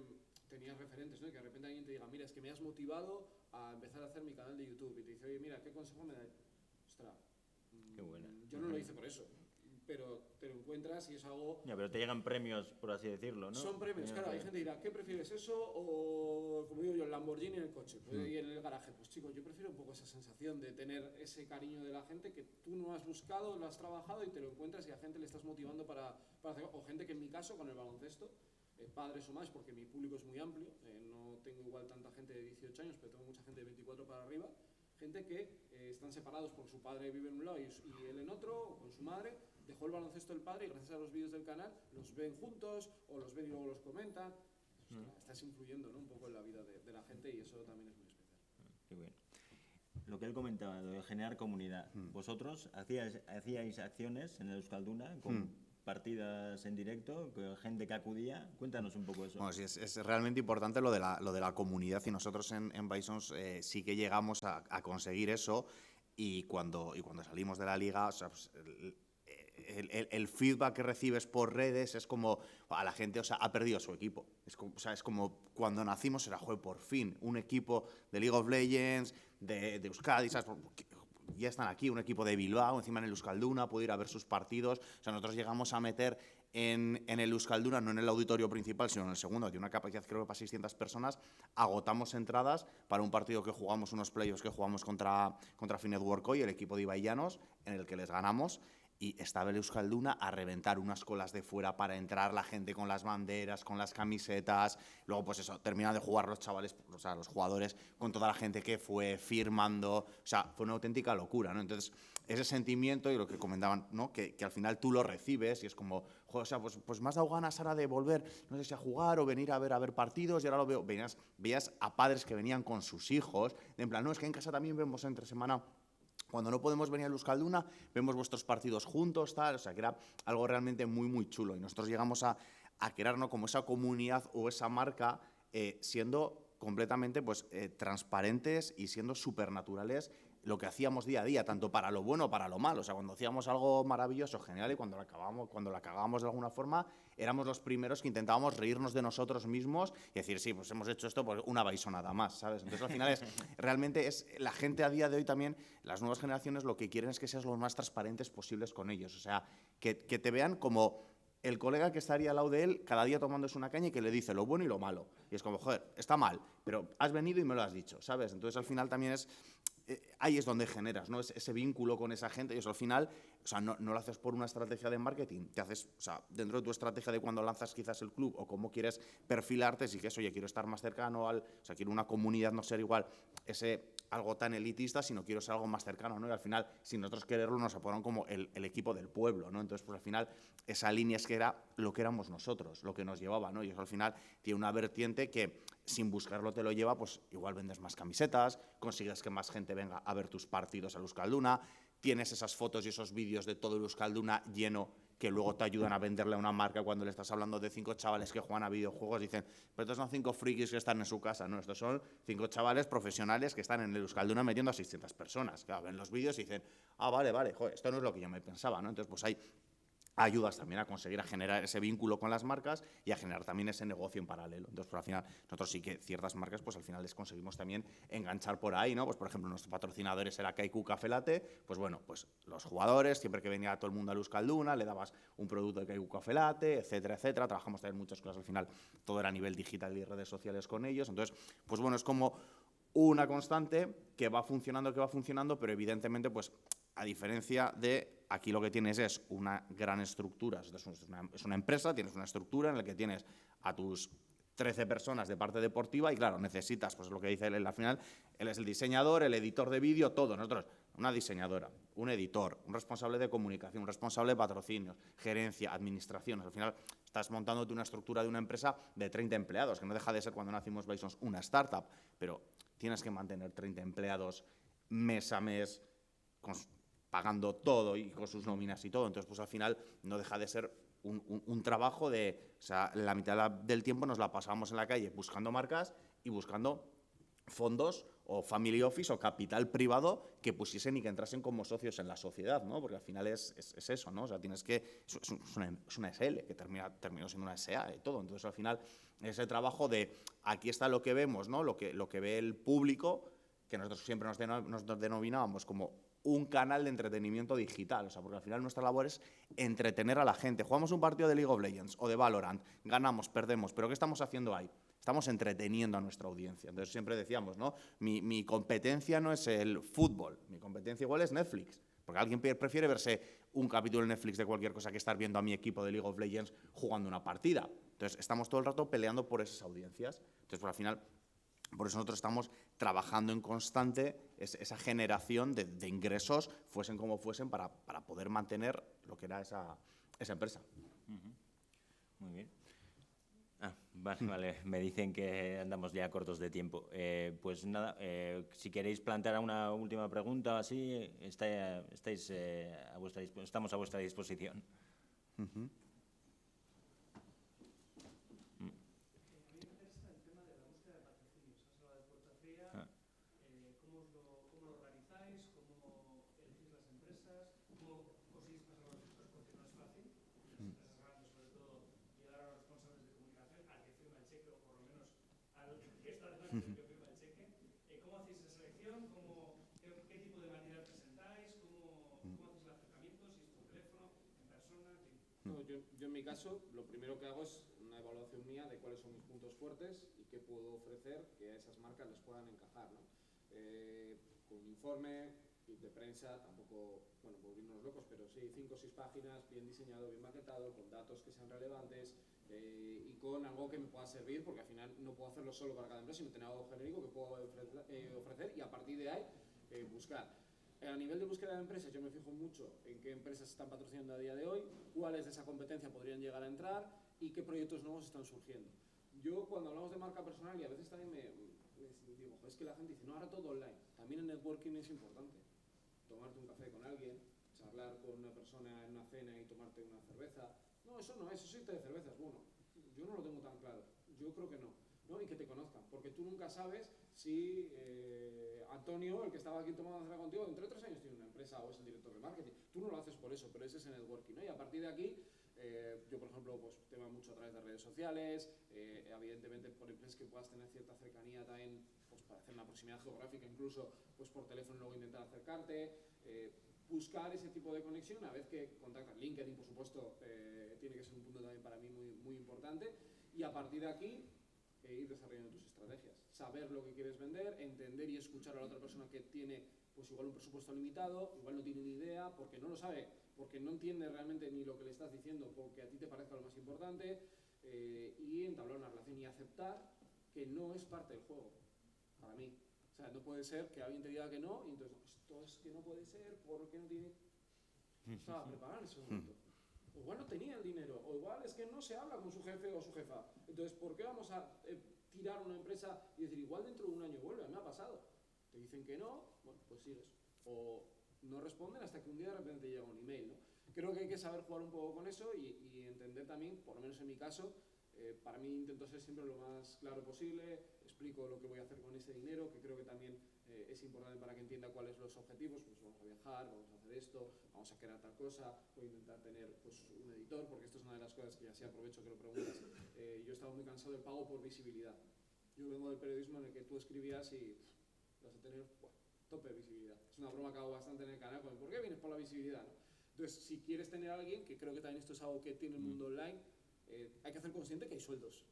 [SPEAKER 3] tenía referentes, ¿no? Y que de repente alguien te diga, mira, es que me has motivado a empezar a hacer mi canal de YouTube. Y te dice, oye, mira, ¿qué consejo me da? Ostras,
[SPEAKER 1] qué buena.
[SPEAKER 3] Yo no lo hice por eso, pero te lo encuentras y es algo...
[SPEAKER 1] Ya, pero te llegan premios, por así decirlo, ¿no?
[SPEAKER 3] Son premios, claro, hay gente que dirá, ¿qué prefieres eso o, como digo yo, el Lamborghini en el coche y en el garaje? Pues chicos, yo prefiero un poco esa sensación de tener ese cariño de la gente que tú no has buscado, lo has trabajado y te lo encuentras y a gente le estás motivando para hacer, o gente que en mi caso, con el baloncesto, padres o más, porque mi público es muy amplio, no tengo igual tanta gente de 18 años, pero tengo mucha gente de 24 para arriba, gente que están separados porque su padre vive en un lado y él en otro, o con su madre, dejó el baloncesto del padre y gracias a los vídeos del canal los ven juntos o los ven y luego los comentan. Estás influyendo, ¿no? Un poco en la vida de la gente y eso también es muy especial.
[SPEAKER 1] Qué bien. Lo que él comentaba, de generar comunidad. Vosotros hacíais acciones en el Euskalduna con partidas en directo, con gente que acudía. Cuéntanos un poco eso.
[SPEAKER 2] Bueno, sí, es realmente importante lo de la comunidad y nosotros en Bisons sí que llegamos a conseguir eso y cuando salimos de la liga, o sea, pues, el feedback que recibes por redes es como a la gente, o sea, ha perdido su equipo. Es como cuando nacimos era, joder, por fin, un equipo de League of Legends, de Euskadi, ¿sabes? ya están aquí, un equipo de Bilbao, encima en el Euskalduna, puede ir a ver sus partidos. O sea, nosotros llegamos a meter en el Euskalduna, no en el auditorio principal, sino en el segundo, de una capacidad creo que para 600 personas, agotamos entradas para un partido que jugamos, unos playoffs que jugamos contra Finetwork hoy, el equipo de Ibai Llanos, en el que les ganamos. Y estaba el Euskalduna a reventar unas colas de fuera para entrar, la gente con las banderas, con las camisetas. Luego, pues eso, terminan de jugar los chavales, o sea, los jugadores, con toda la gente que fue firmando. O sea, fue una auténtica locura, ¿no? Entonces, ese sentimiento y lo que comentaban, ¿no? Que al final tú lo recibes y es como, joder, o sea, pues me has dado ganas ahora de volver, no sé si a jugar o venir a ver partidos, y ahora lo veo. Veías a padres que venían con sus hijos, en plan, no, es que en casa también vemos entre semana. Cuando no podemos venir al Euskalduna, vemos vuestros partidos juntos, tal. O sea, que era algo realmente muy, muy chulo. Y nosotros llegamos a crearnos como esa comunidad o esa marca siendo completamente pues, transparentes y siendo supernaturales lo que hacíamos día a día, tanto para lo bueno como para lo malo. O sea, cuando hacíamos algo maravilloso, genial, y cuando la cagábamos de alguna forma, éramos los primeros que intentábamos reírnos de nosotros mismos y decir, sí, pues hemos hecho esto por una baisonada más, ¿sabes? Entonces, al final realmente es la gente a día de hoy también, las nuevas generaciones lo que quieren es que seas lo más transparentes posibles con ellos. O sea, que te vean como el colega que estaría al lado de él cada día tomándose una caña y que le dice lo bueno y lo malo. Y es como, joder, está mal, pero has venido y me lo has dicho, ¿sabes? Entonces, al final también ahí es donde generas, ¿no? Ese vínculo con esa gente y eso al final, o sea, no lo haces por una estrategia de marketing, te haces, o sea, dentro de tu estrategia de cuando lanzas quizás el club o cómo quieres perfilarte, si que oye, quiero estar más cercano o sea, quiero una comunidad, no ser igual algo tan elitista, sino quiero ser algo más cercano, ¿no? Y al final, sin nosotros quererlo, nos apodan como el equipo del pueblo, ¿no? Entonces, pues al final, esa línea es que era lo que éramos nosotros, lo que nos llevaba, ¿no? Y eso al final tiene una vertiente que, sin buscarlo te lo lleva, pues igual vendes más camisetas, consigues que más gente venga a ver tus partidos al Euskalduna, tienes esas fotos y esos vídeos de todo el Euskalduna lleno que luego te ayudan a venderle a una marca cuando le estás hablando de 5 chavales que juegan a videojuegos. Dicen, pero estos son 5 frikis que están en su casa. No, estos son 5 chavales profesionales que están en el Euskalduna metiendo a 600 personas. Claro, ven los vídeos y dicen, vale, joder, esto no es lo que yo me pensaba, ¿no? Entonces, pues hay ayudas también a conseguir a generar ese vínculo con las marcas y a generar también ese negocio en paralelo. Entonces, pues, al final, nosotros sí que ciertas marcas, pues al final les conseguimos también enganchar por ahí, ¿no? Pues, por ejemplo, nuestros patrocinadores era Kaiku Café Latte, pues bueno, pues los jugadores, siempre que venía todo el mundo a Euskalduna, le dabas un producto de Kaiku Café Latte, etcétera, etcétera. Trabajamos también muchas cosas, al final, todo era a nivel digital y redes sociales con ellos. Entonces, pues bueno, es como una constante que va funcionando, pero evidentemente, pues a diferencia de aquí lo que tienes es una gran estructura, es una empresa, tienes una estructura en la que tienes a tus 13 personas de parte deportiva y claro, necesitas, pues lo que dice él al final, él es el diseñador, el editor de vídeo, todo. Nosotros, una diseñadora, un editor, un responsable de comunicación, un responsable de patrocinios, gerencia, administración. Al final estás montándote una estructura de una empresa de 30 empleados, que no deja de ser cuando nacimos Bisons una startup, pero tienes que mantener 30 empleados mes a mes, pagando todo y con sus nóminas y todo. Entonces, pues al final no deja de ser un trabajo de, o sea, la mitad del tiempo nos la pasábamos en la calle buscando marcas y buscando fondos o family office o capital privado que pusiesen y que entrasen como socios en la sociedad, ¿no? Porque al final es eso, ¿no? O sea, tienes que, es una SL que terminó siendo una SA y todo. Entonces, al final, ese trabajo de aquí está lo que vemos, ¿no? Lo que ve el público, que nosotros siempre nos denominábamos como un canal de entretenimiento digital, o sea, porque al final nuestra labor es entretener a la gente. Jugamos un partido de League of Legends o de Valorant, ganamos, perdemos, pero ¿qué estamos haciendo ahí? Estamos entreteniendo a nuestra audiencia. Entonces siempre decíamos, ¿no? Mi competencia no es el fútbol, mi competencia igual es Netflix, porque alguien prefiere verse un capítulo en Netflix de cualquier cosa que estar viendo a mi equipo de League of Legends jugando una partida. Entonces estamos todo el rato peleando por esas audiencias. Entonces, pues, al final, por eso nosotros estamos trabajando en constante esa generación de ingresos, fuesen como fuesen, para poder mantener lo que era esa empresa.
[SPEAKER 1] Muy bien. Vale, me dicen que andamos ya cortos de tiempo. Pues nada, si queréis plantear una última pregunta, así, estamos a vuestra disposición.
[SPEAKER 3] ¿Cómo hacéis esa selección? ¿Qué tipo de material presentáis? yo en mi caso, lo primero que hago es una evaluación mía de cuáles son mis puntos fuertes y qué puedo ofrecer que a esas marcas les puedan encajar, ¿no? Con un informe de prensa, tampoco, bueno, volvernos locos, pero sí, 5 o 6 páginas, bien diseñado, bien maquetado, con datos que sean relevantes y con algo que me pueda servir, porque al final no puedo hacerlo solo para cada empresa, sino tener algo genérico que puedo ofrecer y a partir de ahí buscar. A nivel de búsqueda de empresas, yo me fijo mucho en qué empresas están patrocinando a día de hoy, cuáles de esa competencia podrían llegar a entrar y qué proyectos nuevos están surgiendo. Yo, cuando hablamos de marca personal, y a veces también digo, es que la gente dice, no, ahora todo online. También el networking es importante. Tomarte un café con alguien, charlar con una persona en una cena y tomarte una cerveza. No, eso no es, eso sí te de cervezas. Bueno, yo no lo tengo tan claro. Yo creo que no. ¿No? Y que te conozcan, porque tú nunca sabes si Antonio, el que estaba aquí tomando cena contigo, dentro de 3 años tiene una empresa o es el director de marketing. Tú no lo haces por eso, pero ese es el networking, ¿no? Y a partir de aquí, yo por ejemplo, pues tema mucho a través de redes sociales, evidentemente por empresas que puedas tener cierta cercanía también, pues para hacer una proximidad geográfica, incluso pues por teléfono luego intentar acercarte, buscar ese tipo de conexión, una vez que contactas. LinkedIn, por supuesto, tiene que ser un punto también para mí muy, muy importante, y a partir de aquí ir desarrollando tus estrategias, saber lo que quieres vender, entender y escuchar a la otra persona que tiene pues igual un presupuesto limitado, igual no tiene ni idea, porque no lo sabe, porque no entiende realmente ni lo que le estás diciendo, porque a ti te parezca lo más importante, y entablar una relación y aceptar que no es parte del juego, para mí. O sea, no puede ser que alguien te diga que no, y entonces, esto es que no puede ser, porque no tiene... Estaba preparado en ese momento. O igual no tenía el dinero, o igual es que no se habla con su jefe o su jefa. Entonces, ¿por qué vamos a tirar una empresa y decir, igual dentro de un año vuelve? A mí me ha pasado. Te dicen que no, bueno, pues sigues. O no responden hasta que un día de repente llega un email, ¿no? Creo que hay que saber jugar un poco con eso y entender también, por lo menos en mi caso, para mí intento ser siempre lo más claro posible, explico lo que voy a hacer con ese dinero, que creo que también es importante para que entienda cuáles son los objetivos. Pues vamos a viajar, vamos a hacer esto, vamos a crear tal cosa, voy a intentar tener pues, un editor, porque esto es una de las cosas que así aprovecho que lo preguntas. Yo he estado muy cansado del pago por visibilidad. Yo vengo del periodismo en el que tú escribías y vas a tener tope de visibilidad. Es una broma que hago bastante en el canal, ¿por qué vienes por la visibilidad? ¿No? Entonces, si quieres tener a alguien, que creo que también esto es algo que tiene el mundo online, hay que hacer consciente que hay sueldos.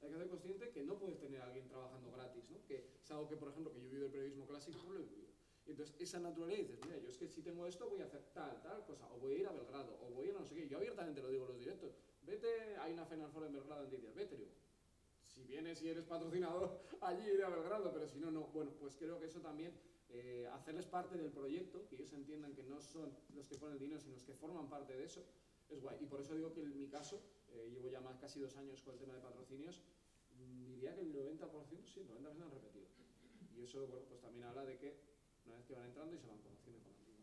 [SPEAKER 3] Hay que hacer consciente que no puedes tener a alguien trabajando gratis, ¿no? Que es algo que, por ejemplo, que yo he vivido el periodismo clásico, no lo he vivido. Y entonces, esa naturalidad dices, mira, yo es que si tengo esto voy a hacer tal cosa, o voy a ir a Belgrado, o voy a ir a no sé qué. Yo abiertamente lo digo en los directos. Vete, hay una Final Four en Belgrado en 10 días, vete, digo. Si vienes y eres patrocinador, allí iré a Belgrado, pero si no, no. Bueno, pues creo que eso también, hacerles parte del proyecto, que ellos entiendan que no son los que ponen el dinero, sino los que forman parte de eso, es guay. Y por eso digo que en mi caso, llevo ya más casi 2 años con el tema de patrocinios, diría que el 90%, sí, el 90% han repetido. Y eso, bueno, pues también habla de que una vez que van entrando y se van conociendo y contactando.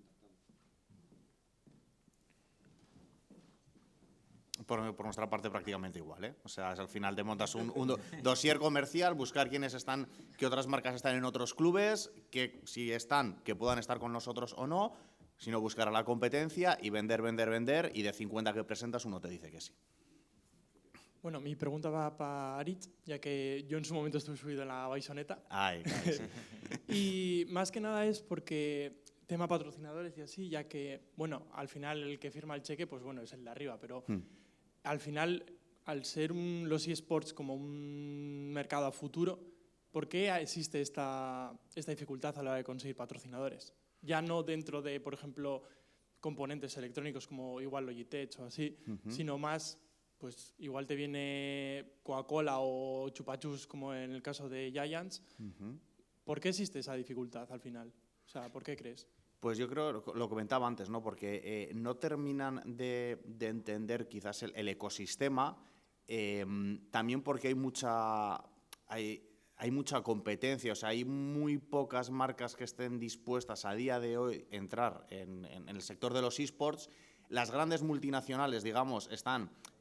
[SPEAKER 2] Por nuestra parte prácticamente igual, ¿eh? O sea, al final te montas un dossier comercial, buscar quiénes están, qué otras marcas están en otros clubes, que si están, que puedan estar con nosotros o no, sino buscar a la competencia y vender, y de 50 que presentas uno te dice que sí.
[SPEAKER 4] Bueno, mi pregunta va para Aritz, ya que yo en su momento estuve subido en la Baisoneta.
[SPEAKER 2] Ay, claro, sí.
[SPEAKER 4] Y más que nada es porque tema patrocinadores y así, ya que, bueno, al final el que firma el cheque, pues bueno, es el de arriba, pero al final, al ser los eSports como un mercado a futuro, ¿por qué existe esta dificultad a la hora de conseguir patrocinadores? Ya no dentro de, por ejemplo, componentes electrónicos como igual Logitech o así, sino más... pues igual te viene Coca-Cola o Chupachus, como en el caso de Giants. ¿Por qué existe esa dificultad al final? O sea, ¿por qué crees?
[SPEAKER 2] Pues yo creo, lo comentaba antes, ¿no? Porque no terminan de entender quizás el ecosistema, también porque hay mucha competencia, o sea, hay muy pocas marcas que estén dispuestas a día de hoy a entrar en el sector de los eSports. Las grandes multinacionales, digamos,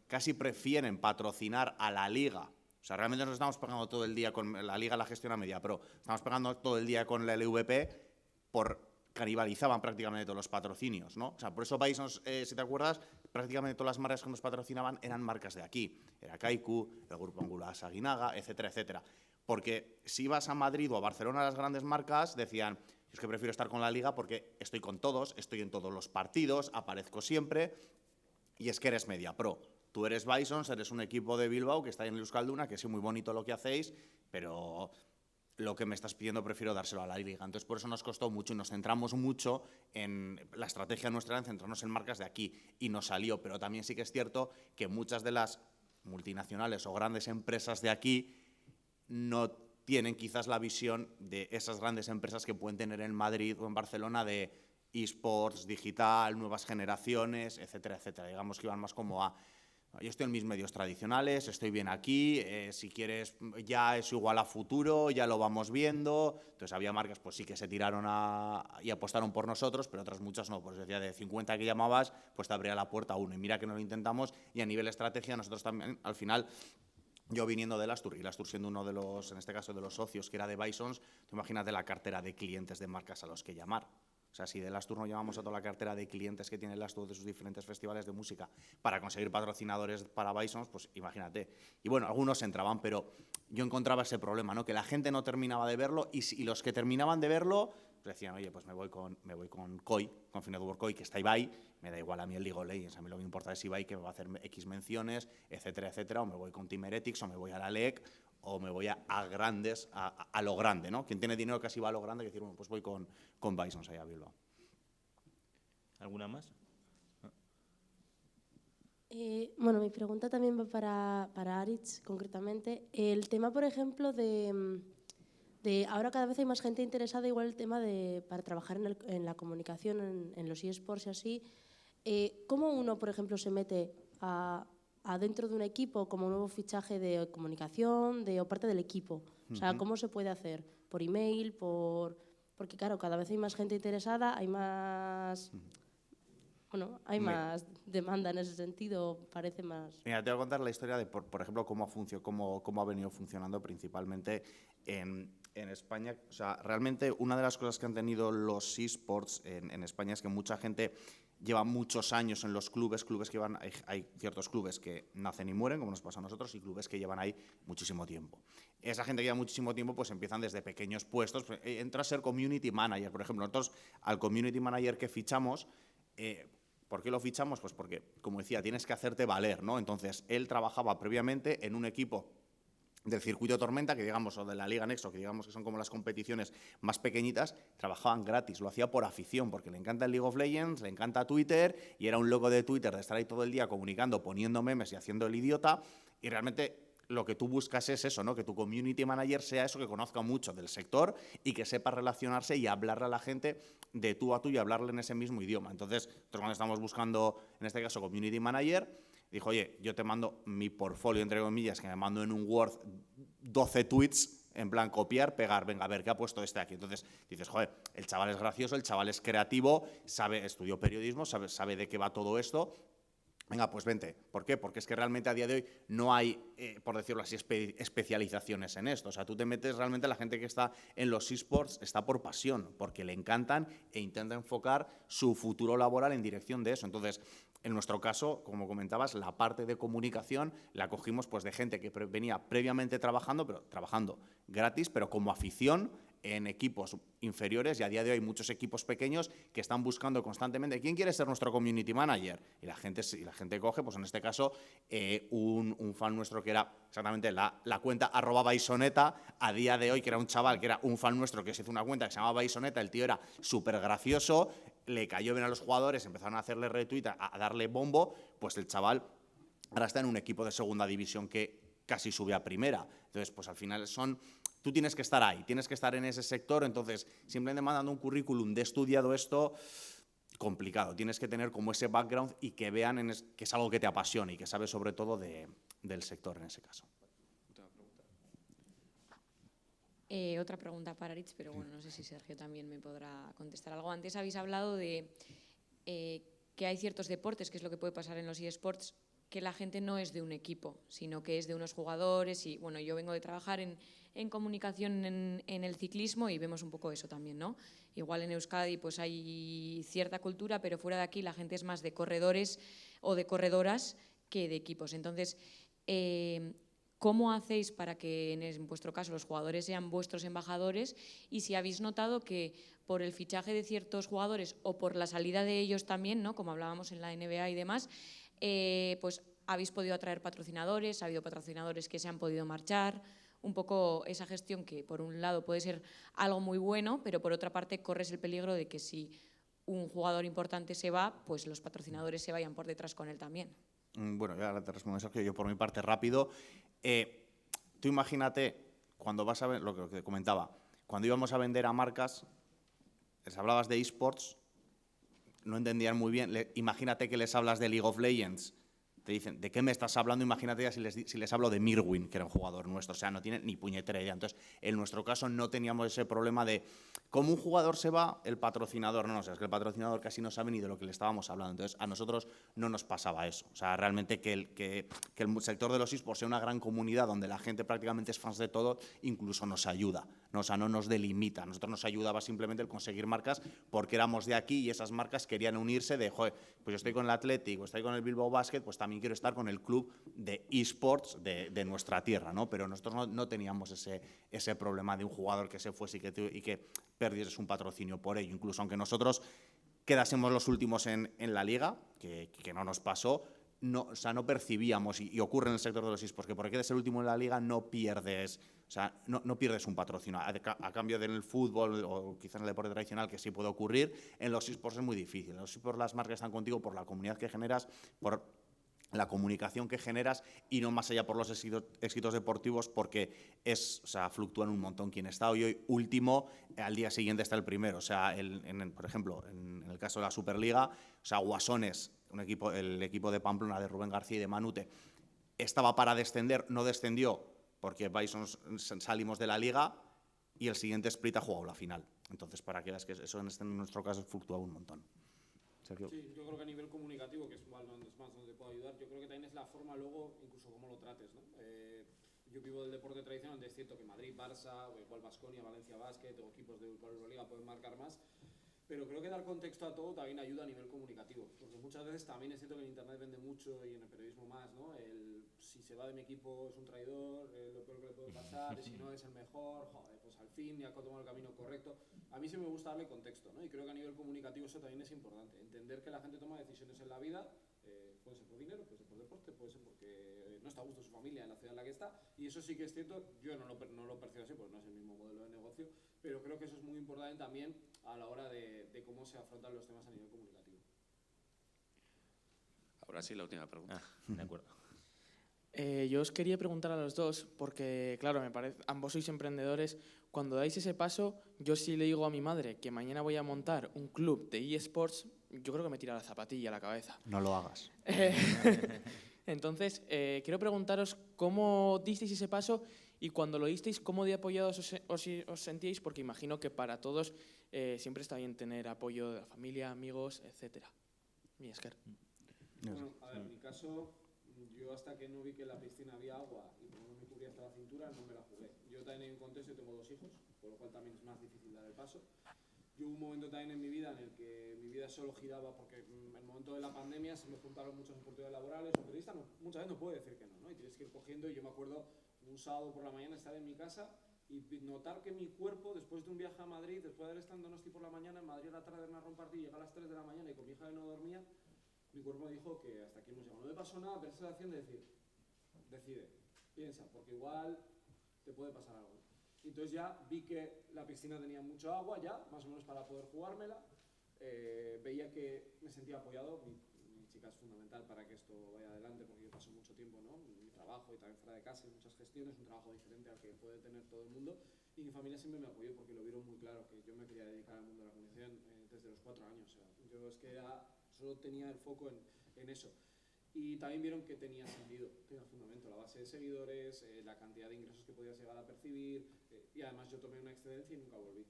[SPEAKER 2] casi prefieren patrocinar a la liga. O sea, realmente nos estamos pegando todo el día con la liga, la gestión a media, pero estamos pegando todo el día con la LVP canibalizaban prácticamente todos los patrocinios, ¿no? O sea, por eso Bisons, si te acuerdas, prácticamente todas las marcas que nos patrocinaban eran marcas de aquí. Era Kaiku, el Grupo Angular Saginaga, etcétera, etcétera. Porque si ibas a Madrid o a Barcelona, las grandes marcas decían, es que prefiero estar con la liga porque estoy con todos, estoy en todos los partidos, aparezco siempre. y es que eres Media Pro. Tú eres Bisons, eres un equipo de Bilbao que está en el Euskalduna, que es muy bonito lo que hacéis, pero lo que me estás pidiendo prefiero dárselo a la Liga. Entonces, por eso nos costó mucho y nos centramos mucho en la estrategia nuestra, en centrarnos en marcas de aquí, y nos salió. Pero también sí que es cierto que muchas de las multinacionales o grandes empresas de aquí no tienen quizás la visión de esas grandes empresas que pueden tener en Madrid o en Barcelona de eSports, digital, nuevas generaciones, etcétera, etcétera. Digamos que iban más como a: yo estoy en mis medios tradicionales, estoy bien aquí, si quieres ya es igual a futuro, ya lo vamos viendo. Entonces había marcas pues sí que se tiraron y apostaron por nosotros, pero otras muchas no. Pues decía, de 50 que llamabas, pues te abría la puerta uno. Y mira que no lo intentamos, y a nivel estrategia nosotros también, al final, yo viniendo de Lastur, y Lastur siendo uno de los, en este caso de los socios, que era de Bisons, tú imagínate la cartera de clientes de marcas a los que llamar. O sea, si de Lastur no llamamos a toda la cartera de clientes que tiene Lastur de sus diferentes festivales de música para conseguir patrocinadores para Bisons, pues imagínate. Y bueno, algunos entraban, pero yo encontraba ese problema, ¿no? Que la gente no terminaba de verlo, y los que terminaban de verlo pues decían: oye, pues me voy con COI, con Finetwork COI, que está Ibai, me da igual a mí el League of Legends, a mí lo que me importa es Ibai, que me va a hacer X menciones, etcétera, etcétera, o me voy con Team Heretics, o me voy a la LEC, o me voy a grandes, a lo grande, ¿no? Quien tiene dinero casi va a lo grande, que decir, bueno, pues voy con Bisons allá a Bilbao.
[SPEAKER 1] ¿Alguna más?
[SPEAKER 5] Bueno, mi pregunta también va para Aritz, concretamente. El tema, por ejemplo, de ahora cada vez hay más gente interesada, igual el tema para trabajar en la comunicación, en los eSports y así. ¿Cómo uno, por ejemplo, se mete adentro de un equipo como nuevo fichaje de comunicación o parte del equipo? O sea, ¿cómo se puede hacer? ¿Por email? Porque claro, cada vez hay más gente interesada, hay más... Bueno, hay más demanda en ese sentido, parece más...
[SPEAKER 2] Mira, te voy a contar la historia de, por ejemplo, cómo ha venido funcionando principalmente en España. O sea, realmente una de las cosas que han tenido los eSports en España es que mucha gente lleva muchos años en los clubes que llevan... Hay ciertos clubes que nacen y mueren, como nos pasa a nosotros, y clubes que llevan ahí muchísimo tiempo. Esa gente que lleva muchísimo tiempo pues empiezan desde pequeños puestos. Entra a ser community manager, por ejemplo. Nosotros, al community manager que fichamos... ¿Por qué lo fichamos? Pues porque, como decía, tienes que hacerte valer, ¿no? Entonces, él trabajaba previamente en un equipo del circuito Tormenta, que digamos, o de la Liga Nexo, que digamos que son como las competiciones más pequeñitas, trabajaban gratis, lo hacía por afición, porque le encanta el League of Legends, le encanta Twitter, y era un loco de Twitter de estar ahí todo el día comunicando, poniendo memes y haciendo el idiota, y realmente... Lo que tú buscas es eso, ¿no? Que tu community manager sea eso, que conozca mucho del sector y que sepa relacionarse y hablarle a la gente de tú a tú y hablarle en ese mismo idioma. Entonces, nosotros cuando estamos buscando, en este caso, community manager, dijo, oye, yo te mando mi portfolio, entre comillas, que me mando en un Word 12 tweets, en plan copiar, pegar, venga, a ver, ¿qué ha puesto este aquí? Entonces dices, joder, el chaval es gracioso, el chaval es creativo, estudió periodismo, sabe de qué va todo esto. Venga, pues vente. ¿Por qué? Porque es que realmente a día de hoy no hay, por decirlo así, especializaciones en esto. O sea, tú te metes, realmente la gente que está en los eSports está por pasión, porque le encantan e intenta enfocar su futuro laboral en dirección de eso. Entonces, en nuestro caso, como comentabas, la parte de comunicación la cogimos pues de gente que venía previamente trabajando gratis, pero como afición, en equipos inferiores, y a día de hoy hay muchos equipos pequeños que están buscando constantemente ¿quién quiere ser nuestro community manager? Y la gente coge, pues en este caso, un fan nuestro que era exactamente la cuenta @Baisoneta, a día de hoy, que era un chaval que era un fan nuestro que se hizo una cuenta que se llamaba Baisoneta, el tío era súper gracioso, le cayó bien a los jugadores, empezaron a hacerle retweet, a darle bombo, pues el chaval ahora está en un equipo de segunda división que casi sube a primera. Entonces, pues al final tú tienes que estar ahí, tienes que estar en ese sector, entonces simplemente mandando un currículum de estudiado esto, complicado. Tienes que tener como ese background y que vean que es algo que te apasiona y que sabes sobre todo del sector en ese caso.
[SPEAKER 6] Otra pregunta para Aritz, pero bueno, no sé si Sergio también me podrá contestar algo. Antes habéis hablado de que hay ciertos deportes, que es lo que puede pasar en los eSports, que la gente no es de un equipo, sino que es de unos jugadores. Y bueno, yo vengo de trabajar en comunicación en el ciclismo y vemos un poco eso también, ¿no? Igual en Euskadi pues hay cierta cultura, pero fuera de aquí la gente es más de corredores o de corredoras que de equipos. Entonces, ¿cómo hacéis para que en vuestro caso los jugadores sean vuestros embajadores? Y si habéis notado que por el fichaje de ciertos jugadores o por la salida de ellos también, ¿no? Como hablábamos en la NBA y demás, pues habéis podido atraer patrocinadores, ha habido patrocinadores que se han podido marchar, un poco esa gestión que por un lado puede ser algo muy bueno, pero por otra parte corres el peligro de que si un jugador importante se va, pues los patrocinadores se vayan por detrás con él también.
[SPEAKER 2] Bueno, ya ahora te respondo, Sergio. Yo por mi parte rápido. Tú imagínate, cuando vas a ver, lo que te comentaba, cuando íbamos a vender a marcas, les hablabas de eSports, no entendían muy bien. Imagínate que les hablas de League of Legends, te dicen, ¿de qué me estás hablando? Imagínate ya si les hablo de Mirwin, que era un jugador nuestro, o sea, no tienen ni puñetera idea. Entonces, en nuestro caso no teníamos ese problema de, como un jugador se va, el patrocinador no, o sea, es que el patrocinador casi no sabe ni de lo que le estábamos hablando. Entonces, a nosotros no nos pasaba eso. O sea, realmente que el sector de los eSports sea una gran comunidad donde la gente prácticamente es fans de todo, incluso nos ayuda, ¿no? O sea, no nos delimita. A nosotros nos ayudaba simplemente el conseguir marcas porque éramos de aquí y esas marcas querían unirse de, joder, pues yo estoy con el Athletic o estoy con el Bilbao Basket, pues también quiero estar con el club de eSports de nuestra tierra, ¿no? Pero nosotros no teníamos ese problema de un jugador que se fuese y que perdieses un patrocinio por ello. Incluso aunque nosotros quedásemos los últimos en la liga, que no nos pasó, no, o sea, no percibíamos, y ocurre en el sector de los eSports, que porque quedes el último en la liga no pierdes, o sea, no pierdes un patrocinio. A cambio del fútbol o quizás en el deporte tradicional, que sí puede ocurrir, en los eSports es muy difícil. En los eSports las marcas están contigo por la comunidad que generas, por la comunicación que generas y no más allá por los éxitos deportivos, porque o sea, fluctúan un montón. Quien está hoy último, al día siguiente está el primero. O sea, por ejemplo, en el caso de la Superliga, o sea, Guasones, el equipo de Pamplona de Rubén García y de Manute, estaba para descender, no descendió porque Bison salimos de la liga y el siguiente Split ha jugado la final. Entonces, para que veas que eso en nuestro caso fluctúa un montón. Sergio.
[SPEAKER 3] Sí, yo creo que a nivel comunicativo, que es más donde puedo ayudar, yo creo que también es la forma luego, incluso cómo lo trates, ¿no? Yo vivo del deporte tradicional, donde es cierto que Madrid, Barça, o igual Baskonia, Valencia Basket, o equipos de Euroliga pueden marcar más, pero creo que dar contexto a todo también ayuda a nivel comunicativo, porque muchas veces también es cierto que en internet vende mucho y en el periodismo más, ¿no? Si se va de mi equipo es un traidor, lo peor que le puede pasar, si no es el mejor, joder, pues al fin ya ha tomado el camino correcto. A mí sí me gusta darle contexto, ¿no? Y creo que a nivel comunicativo eso también es importante, entender que la gente toma decisiones en la vida, puede ser por dinero, puede ser por deporte, puede ser porque no está a gusto su familia en la ciudad en la que está, y eso sí que es cierto, yo no lo percibo así, porque no es el mismo modelo de negocio, pero creo que eso es muy importante también a la hora de cómo se afrontan los temas a nivel comunicativo.
[SPEAKER 7] Ahora sí, la última pregunta.
[SPEAKER 1] De acuerdo.
[SPEAKER 4] Yo os quería preguntar a los dos, porque claro, me parece, ambos sois emprendedores. Cuando dais ese paso, yo sí le digo a mi madre que mañana voy a montar un club de eSports, yo creo que me tira la zapatilla a la cabeza.
[SPEAKER 2] No lo hagas.
[SPEAKER 4] Entonces, quiero preguntaros cómo disteis ese paso y cuando lo disteis, cómo de apoyados os sentíais, porque imagino que para todos siempre está bien tener apoyo de la familia, amigos, etc. Mi Esker.
[SPEAKER 3] Bueno, a ver, en mi caso, yo hasta que no vi que en la piscina había agua y como no me cubría hasta la cintura, no me la jugué. Yo también hay un contexto, tengo 2 hijos, por lo cual también es más difícil dar el paso. Yo hubo un momento también en mi vida en el que mi vida solo giraba, porque en el momento de la pandemia se me juntaron muchas oportunidades laborales, un periodista muchas veces no puede decir que no, ¿no? Y tienes que ir cogiendo, y yo me acuerdo un sábado por la mañana estar en mi casa y notar que mi cuerpo, después de un viaje a Madrid, después de haber estado en Donosti por la mañana, en Madrid a la tarde de un partido, llegar a las 3 de la mañana y con mi hija no dormía, mi cuerpo me dijo que hasta aquí hemos llegado. No me pasó nada, pero esa sensación de decir, decide, piensa, porque igual te puede pasar algo. Y entonces ya vi que la piscina tenía mucho agua ya, más o menos para poder jugármela. Veía que me sentía apoyado. Mi chica es fundamental para que esto vaya adelante, porque yo paso mucho tiempo, ¿no? Mi trabajo y también fuera de casa y muchas gestiones, un trabajo diferente al que puede tener todo el mundo. Y mi familia siempre me apoyó porque lo vieron muy claro, que yo me quería dedicar al mundo de la comunicación desde los 4 años. O sea, yo es que solo tenía el foco en eso. Y también vieron que tenía sentido, tenía fundamento, la base de seguidores, la cantidad de ingresos que podías llegar a percibir, y además yo tomé una excedencia y nunca volví.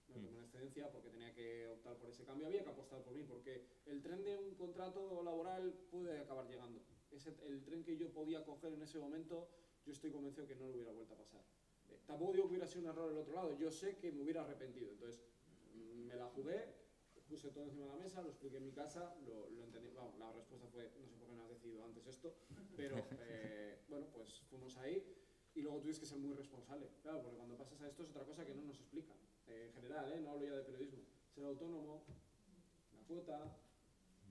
[SPEAKER 3] Me tomé una excedencia porque tenía que optar por ese cambio, había que apostar por mí, porque el tren de un contrato laboral puede acabar llegando. El tren que yo podía coger en ese momento, yo estoy convencido que no lo hubiera vuelto a pasar. Tampoco digo que hubiera sido un error el otro lado, yo sé que me hubiera arrepentido, entonces me la jugué, puse todo encima de la mesa, lo expliqué en mi casa, lo entendí. Bueno, la respuesta fue, no sé por qué no has decidido antes esto, pero bueno, pues fuimos ahí y luego tuviste que ser muy responsable. Claro, porque cuando pasas a esto es otra cosa que no nos explican. En general, no hablo ya de periodismo. Ser autónomo, la cuota,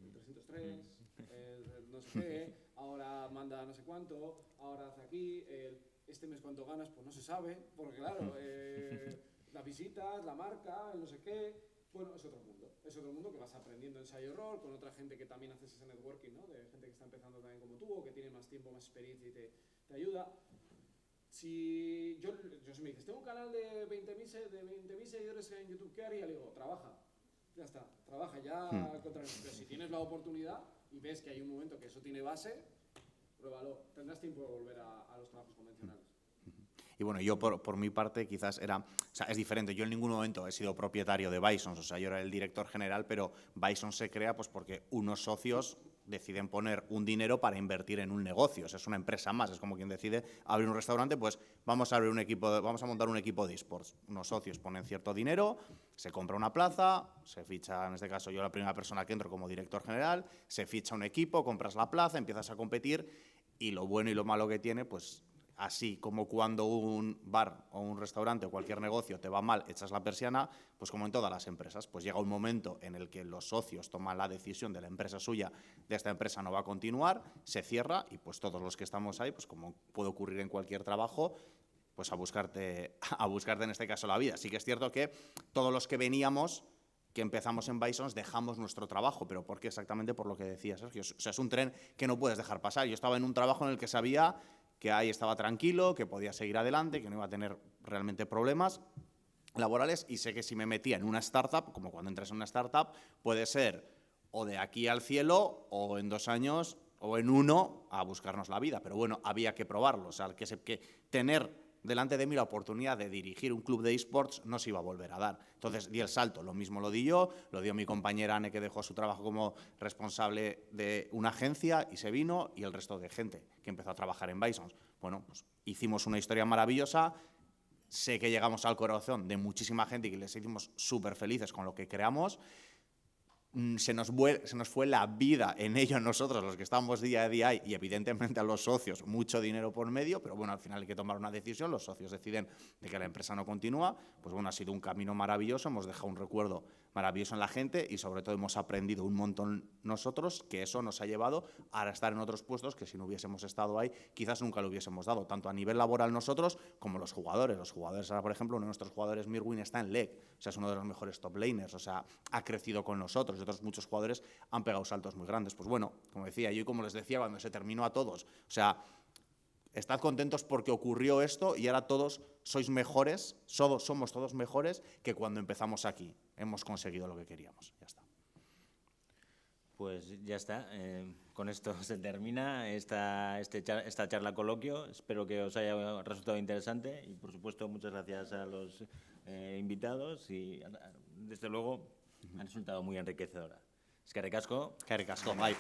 [SPEAKER 3] el 303, no sé qué, ahora manda no sé cuánto, ahora hace aquí, este mes cuánto ganas, pues no se sabe, porque claro, las visitas, la marca, el no sé qué, bueno, es otro mundo que vas aprendiendo ensayo-error, con otra gente que también haces ese networking, ¿no? De gente que está empezando también como tú, o que tiene más tiempo, más experiencia y te ayuda. Si yo si me dices, tengo un canal de 20.000 seguidores en YouTube, ¿qué haría? Le digo, trabaja. Ya está, trabaja ya al contrario. Pero si tienes la oportunidad y ves que hay un momento que eso tiene base, pruébalo. Tendrás tiempo de volver a los trabajos convencionales.
[SPEAKER 2] Y bueno, yo por mi parte quizás es diferente. Yo en ningún momento he sido propietario de Bisons, o sea, yo era el director general, pero Bison se crea pues porque unos socios deciden poner un dinero para invertir en un negocio. O sea, es una empresa más, es como quien decide abrir un restaurante, pues vamos a montar un equipo de esports. Unos socios ponen cierto dinero, se compra una plaza, se ficha, en este caso yo la primera persona que entro como director general, se ficha un equipo, compras la plaza, empiezas a competir y lo bueno y lo malo que tiene, pues así como cuando un bar o un restaurante o cualquier negocio te va mal, echas la persiana, pues como en todas las empresas, pues llega un momento en el que los socios toman la decisión de la empresa suya, de esta empresa no va a continuar, se cierra y pues todos los que estamos ahí, pues como puede ocurrir en cualquier trabajo, pues a buscarte en este caso la vida. Sí que es cierto que todos los que veníamos, que empezamos en Bisons, dejamos nuestro trabajo, pero ¿por qué? Exactamente por lo que decía Sergio. O sea, es un tren que no puedes dejar pasar. Yo estaba en un trabajo en el que sabía que ahí estaba tranquilo, que podía seguir adelante, que no iba a tener realmente problemas laborales, y sé que si me metía en una startup, como cuando entras en una startup, puede ser o de aquí al cielo o en 2 años o en 1 a buscarnos la vida. Pero bueno, había que probarlo. O sea, que tener delante de mí la oportunidad de dirigir un club de eSports no se iba a volver a dar. Entonces di el salto, lo mismo lo di yo, lo dio mi compañera Anne, que dejó su trabajo como responsable de una agencia y se vino, y el resto de gente que empezó a trabajar en Bisons. Bueno, pues hicimos una historia maravillosa, sé que llegamos al corazón de muchísima gente y que les hicimos súper felices con lo que creamos. Se nos fue la vida en ello nosotros, los que estábamos día a día ahí, y evidentemente a los socios mucho dinero por medio, pero bueno, al final hay que tomar una decisión, los socios deciden de que la empresa no continúa, pues bueno, ha sido un camino maravilloso, hemos dejado un recuerdo maravilloso en la gente y sobre todo hemos aprendido un montón nosotros, que eso nos ha llevado a estar en otros puestos que si no hubiésemos estado ahí quizás nunca lo hubiésemos dado, tanto a nivel laboral nosotros como los jugadores. Los jugadores ahora, por ejemplo, uno de nuestros jugadores, Mirwin, está en LEC, o sea, es uno de los mejores top laners, o sea, ha crecido con nosotros, y otros muchos jugadores han pegado saltos muy grandes. Pues bueno, como decía yo y como les decía cuando se terminó a todos, o sea, estad contentos porque ocurrió esto y ahora todos sois mejores, somos todos mejores que cuando empezamos aquí. Hemos conseguido lo que queríamos. Ya está.
[SPEAKER 1] Pues ya está. Con esto se termina esta charla coloquio. Espero que os haya resultado interesante y, por supuesto, muchas gracias a los invitados y, desde luego, ha resultado muy enriquecedora. Eskerrik asko.
[SPEAKER 2] Eskerrik asko, bai.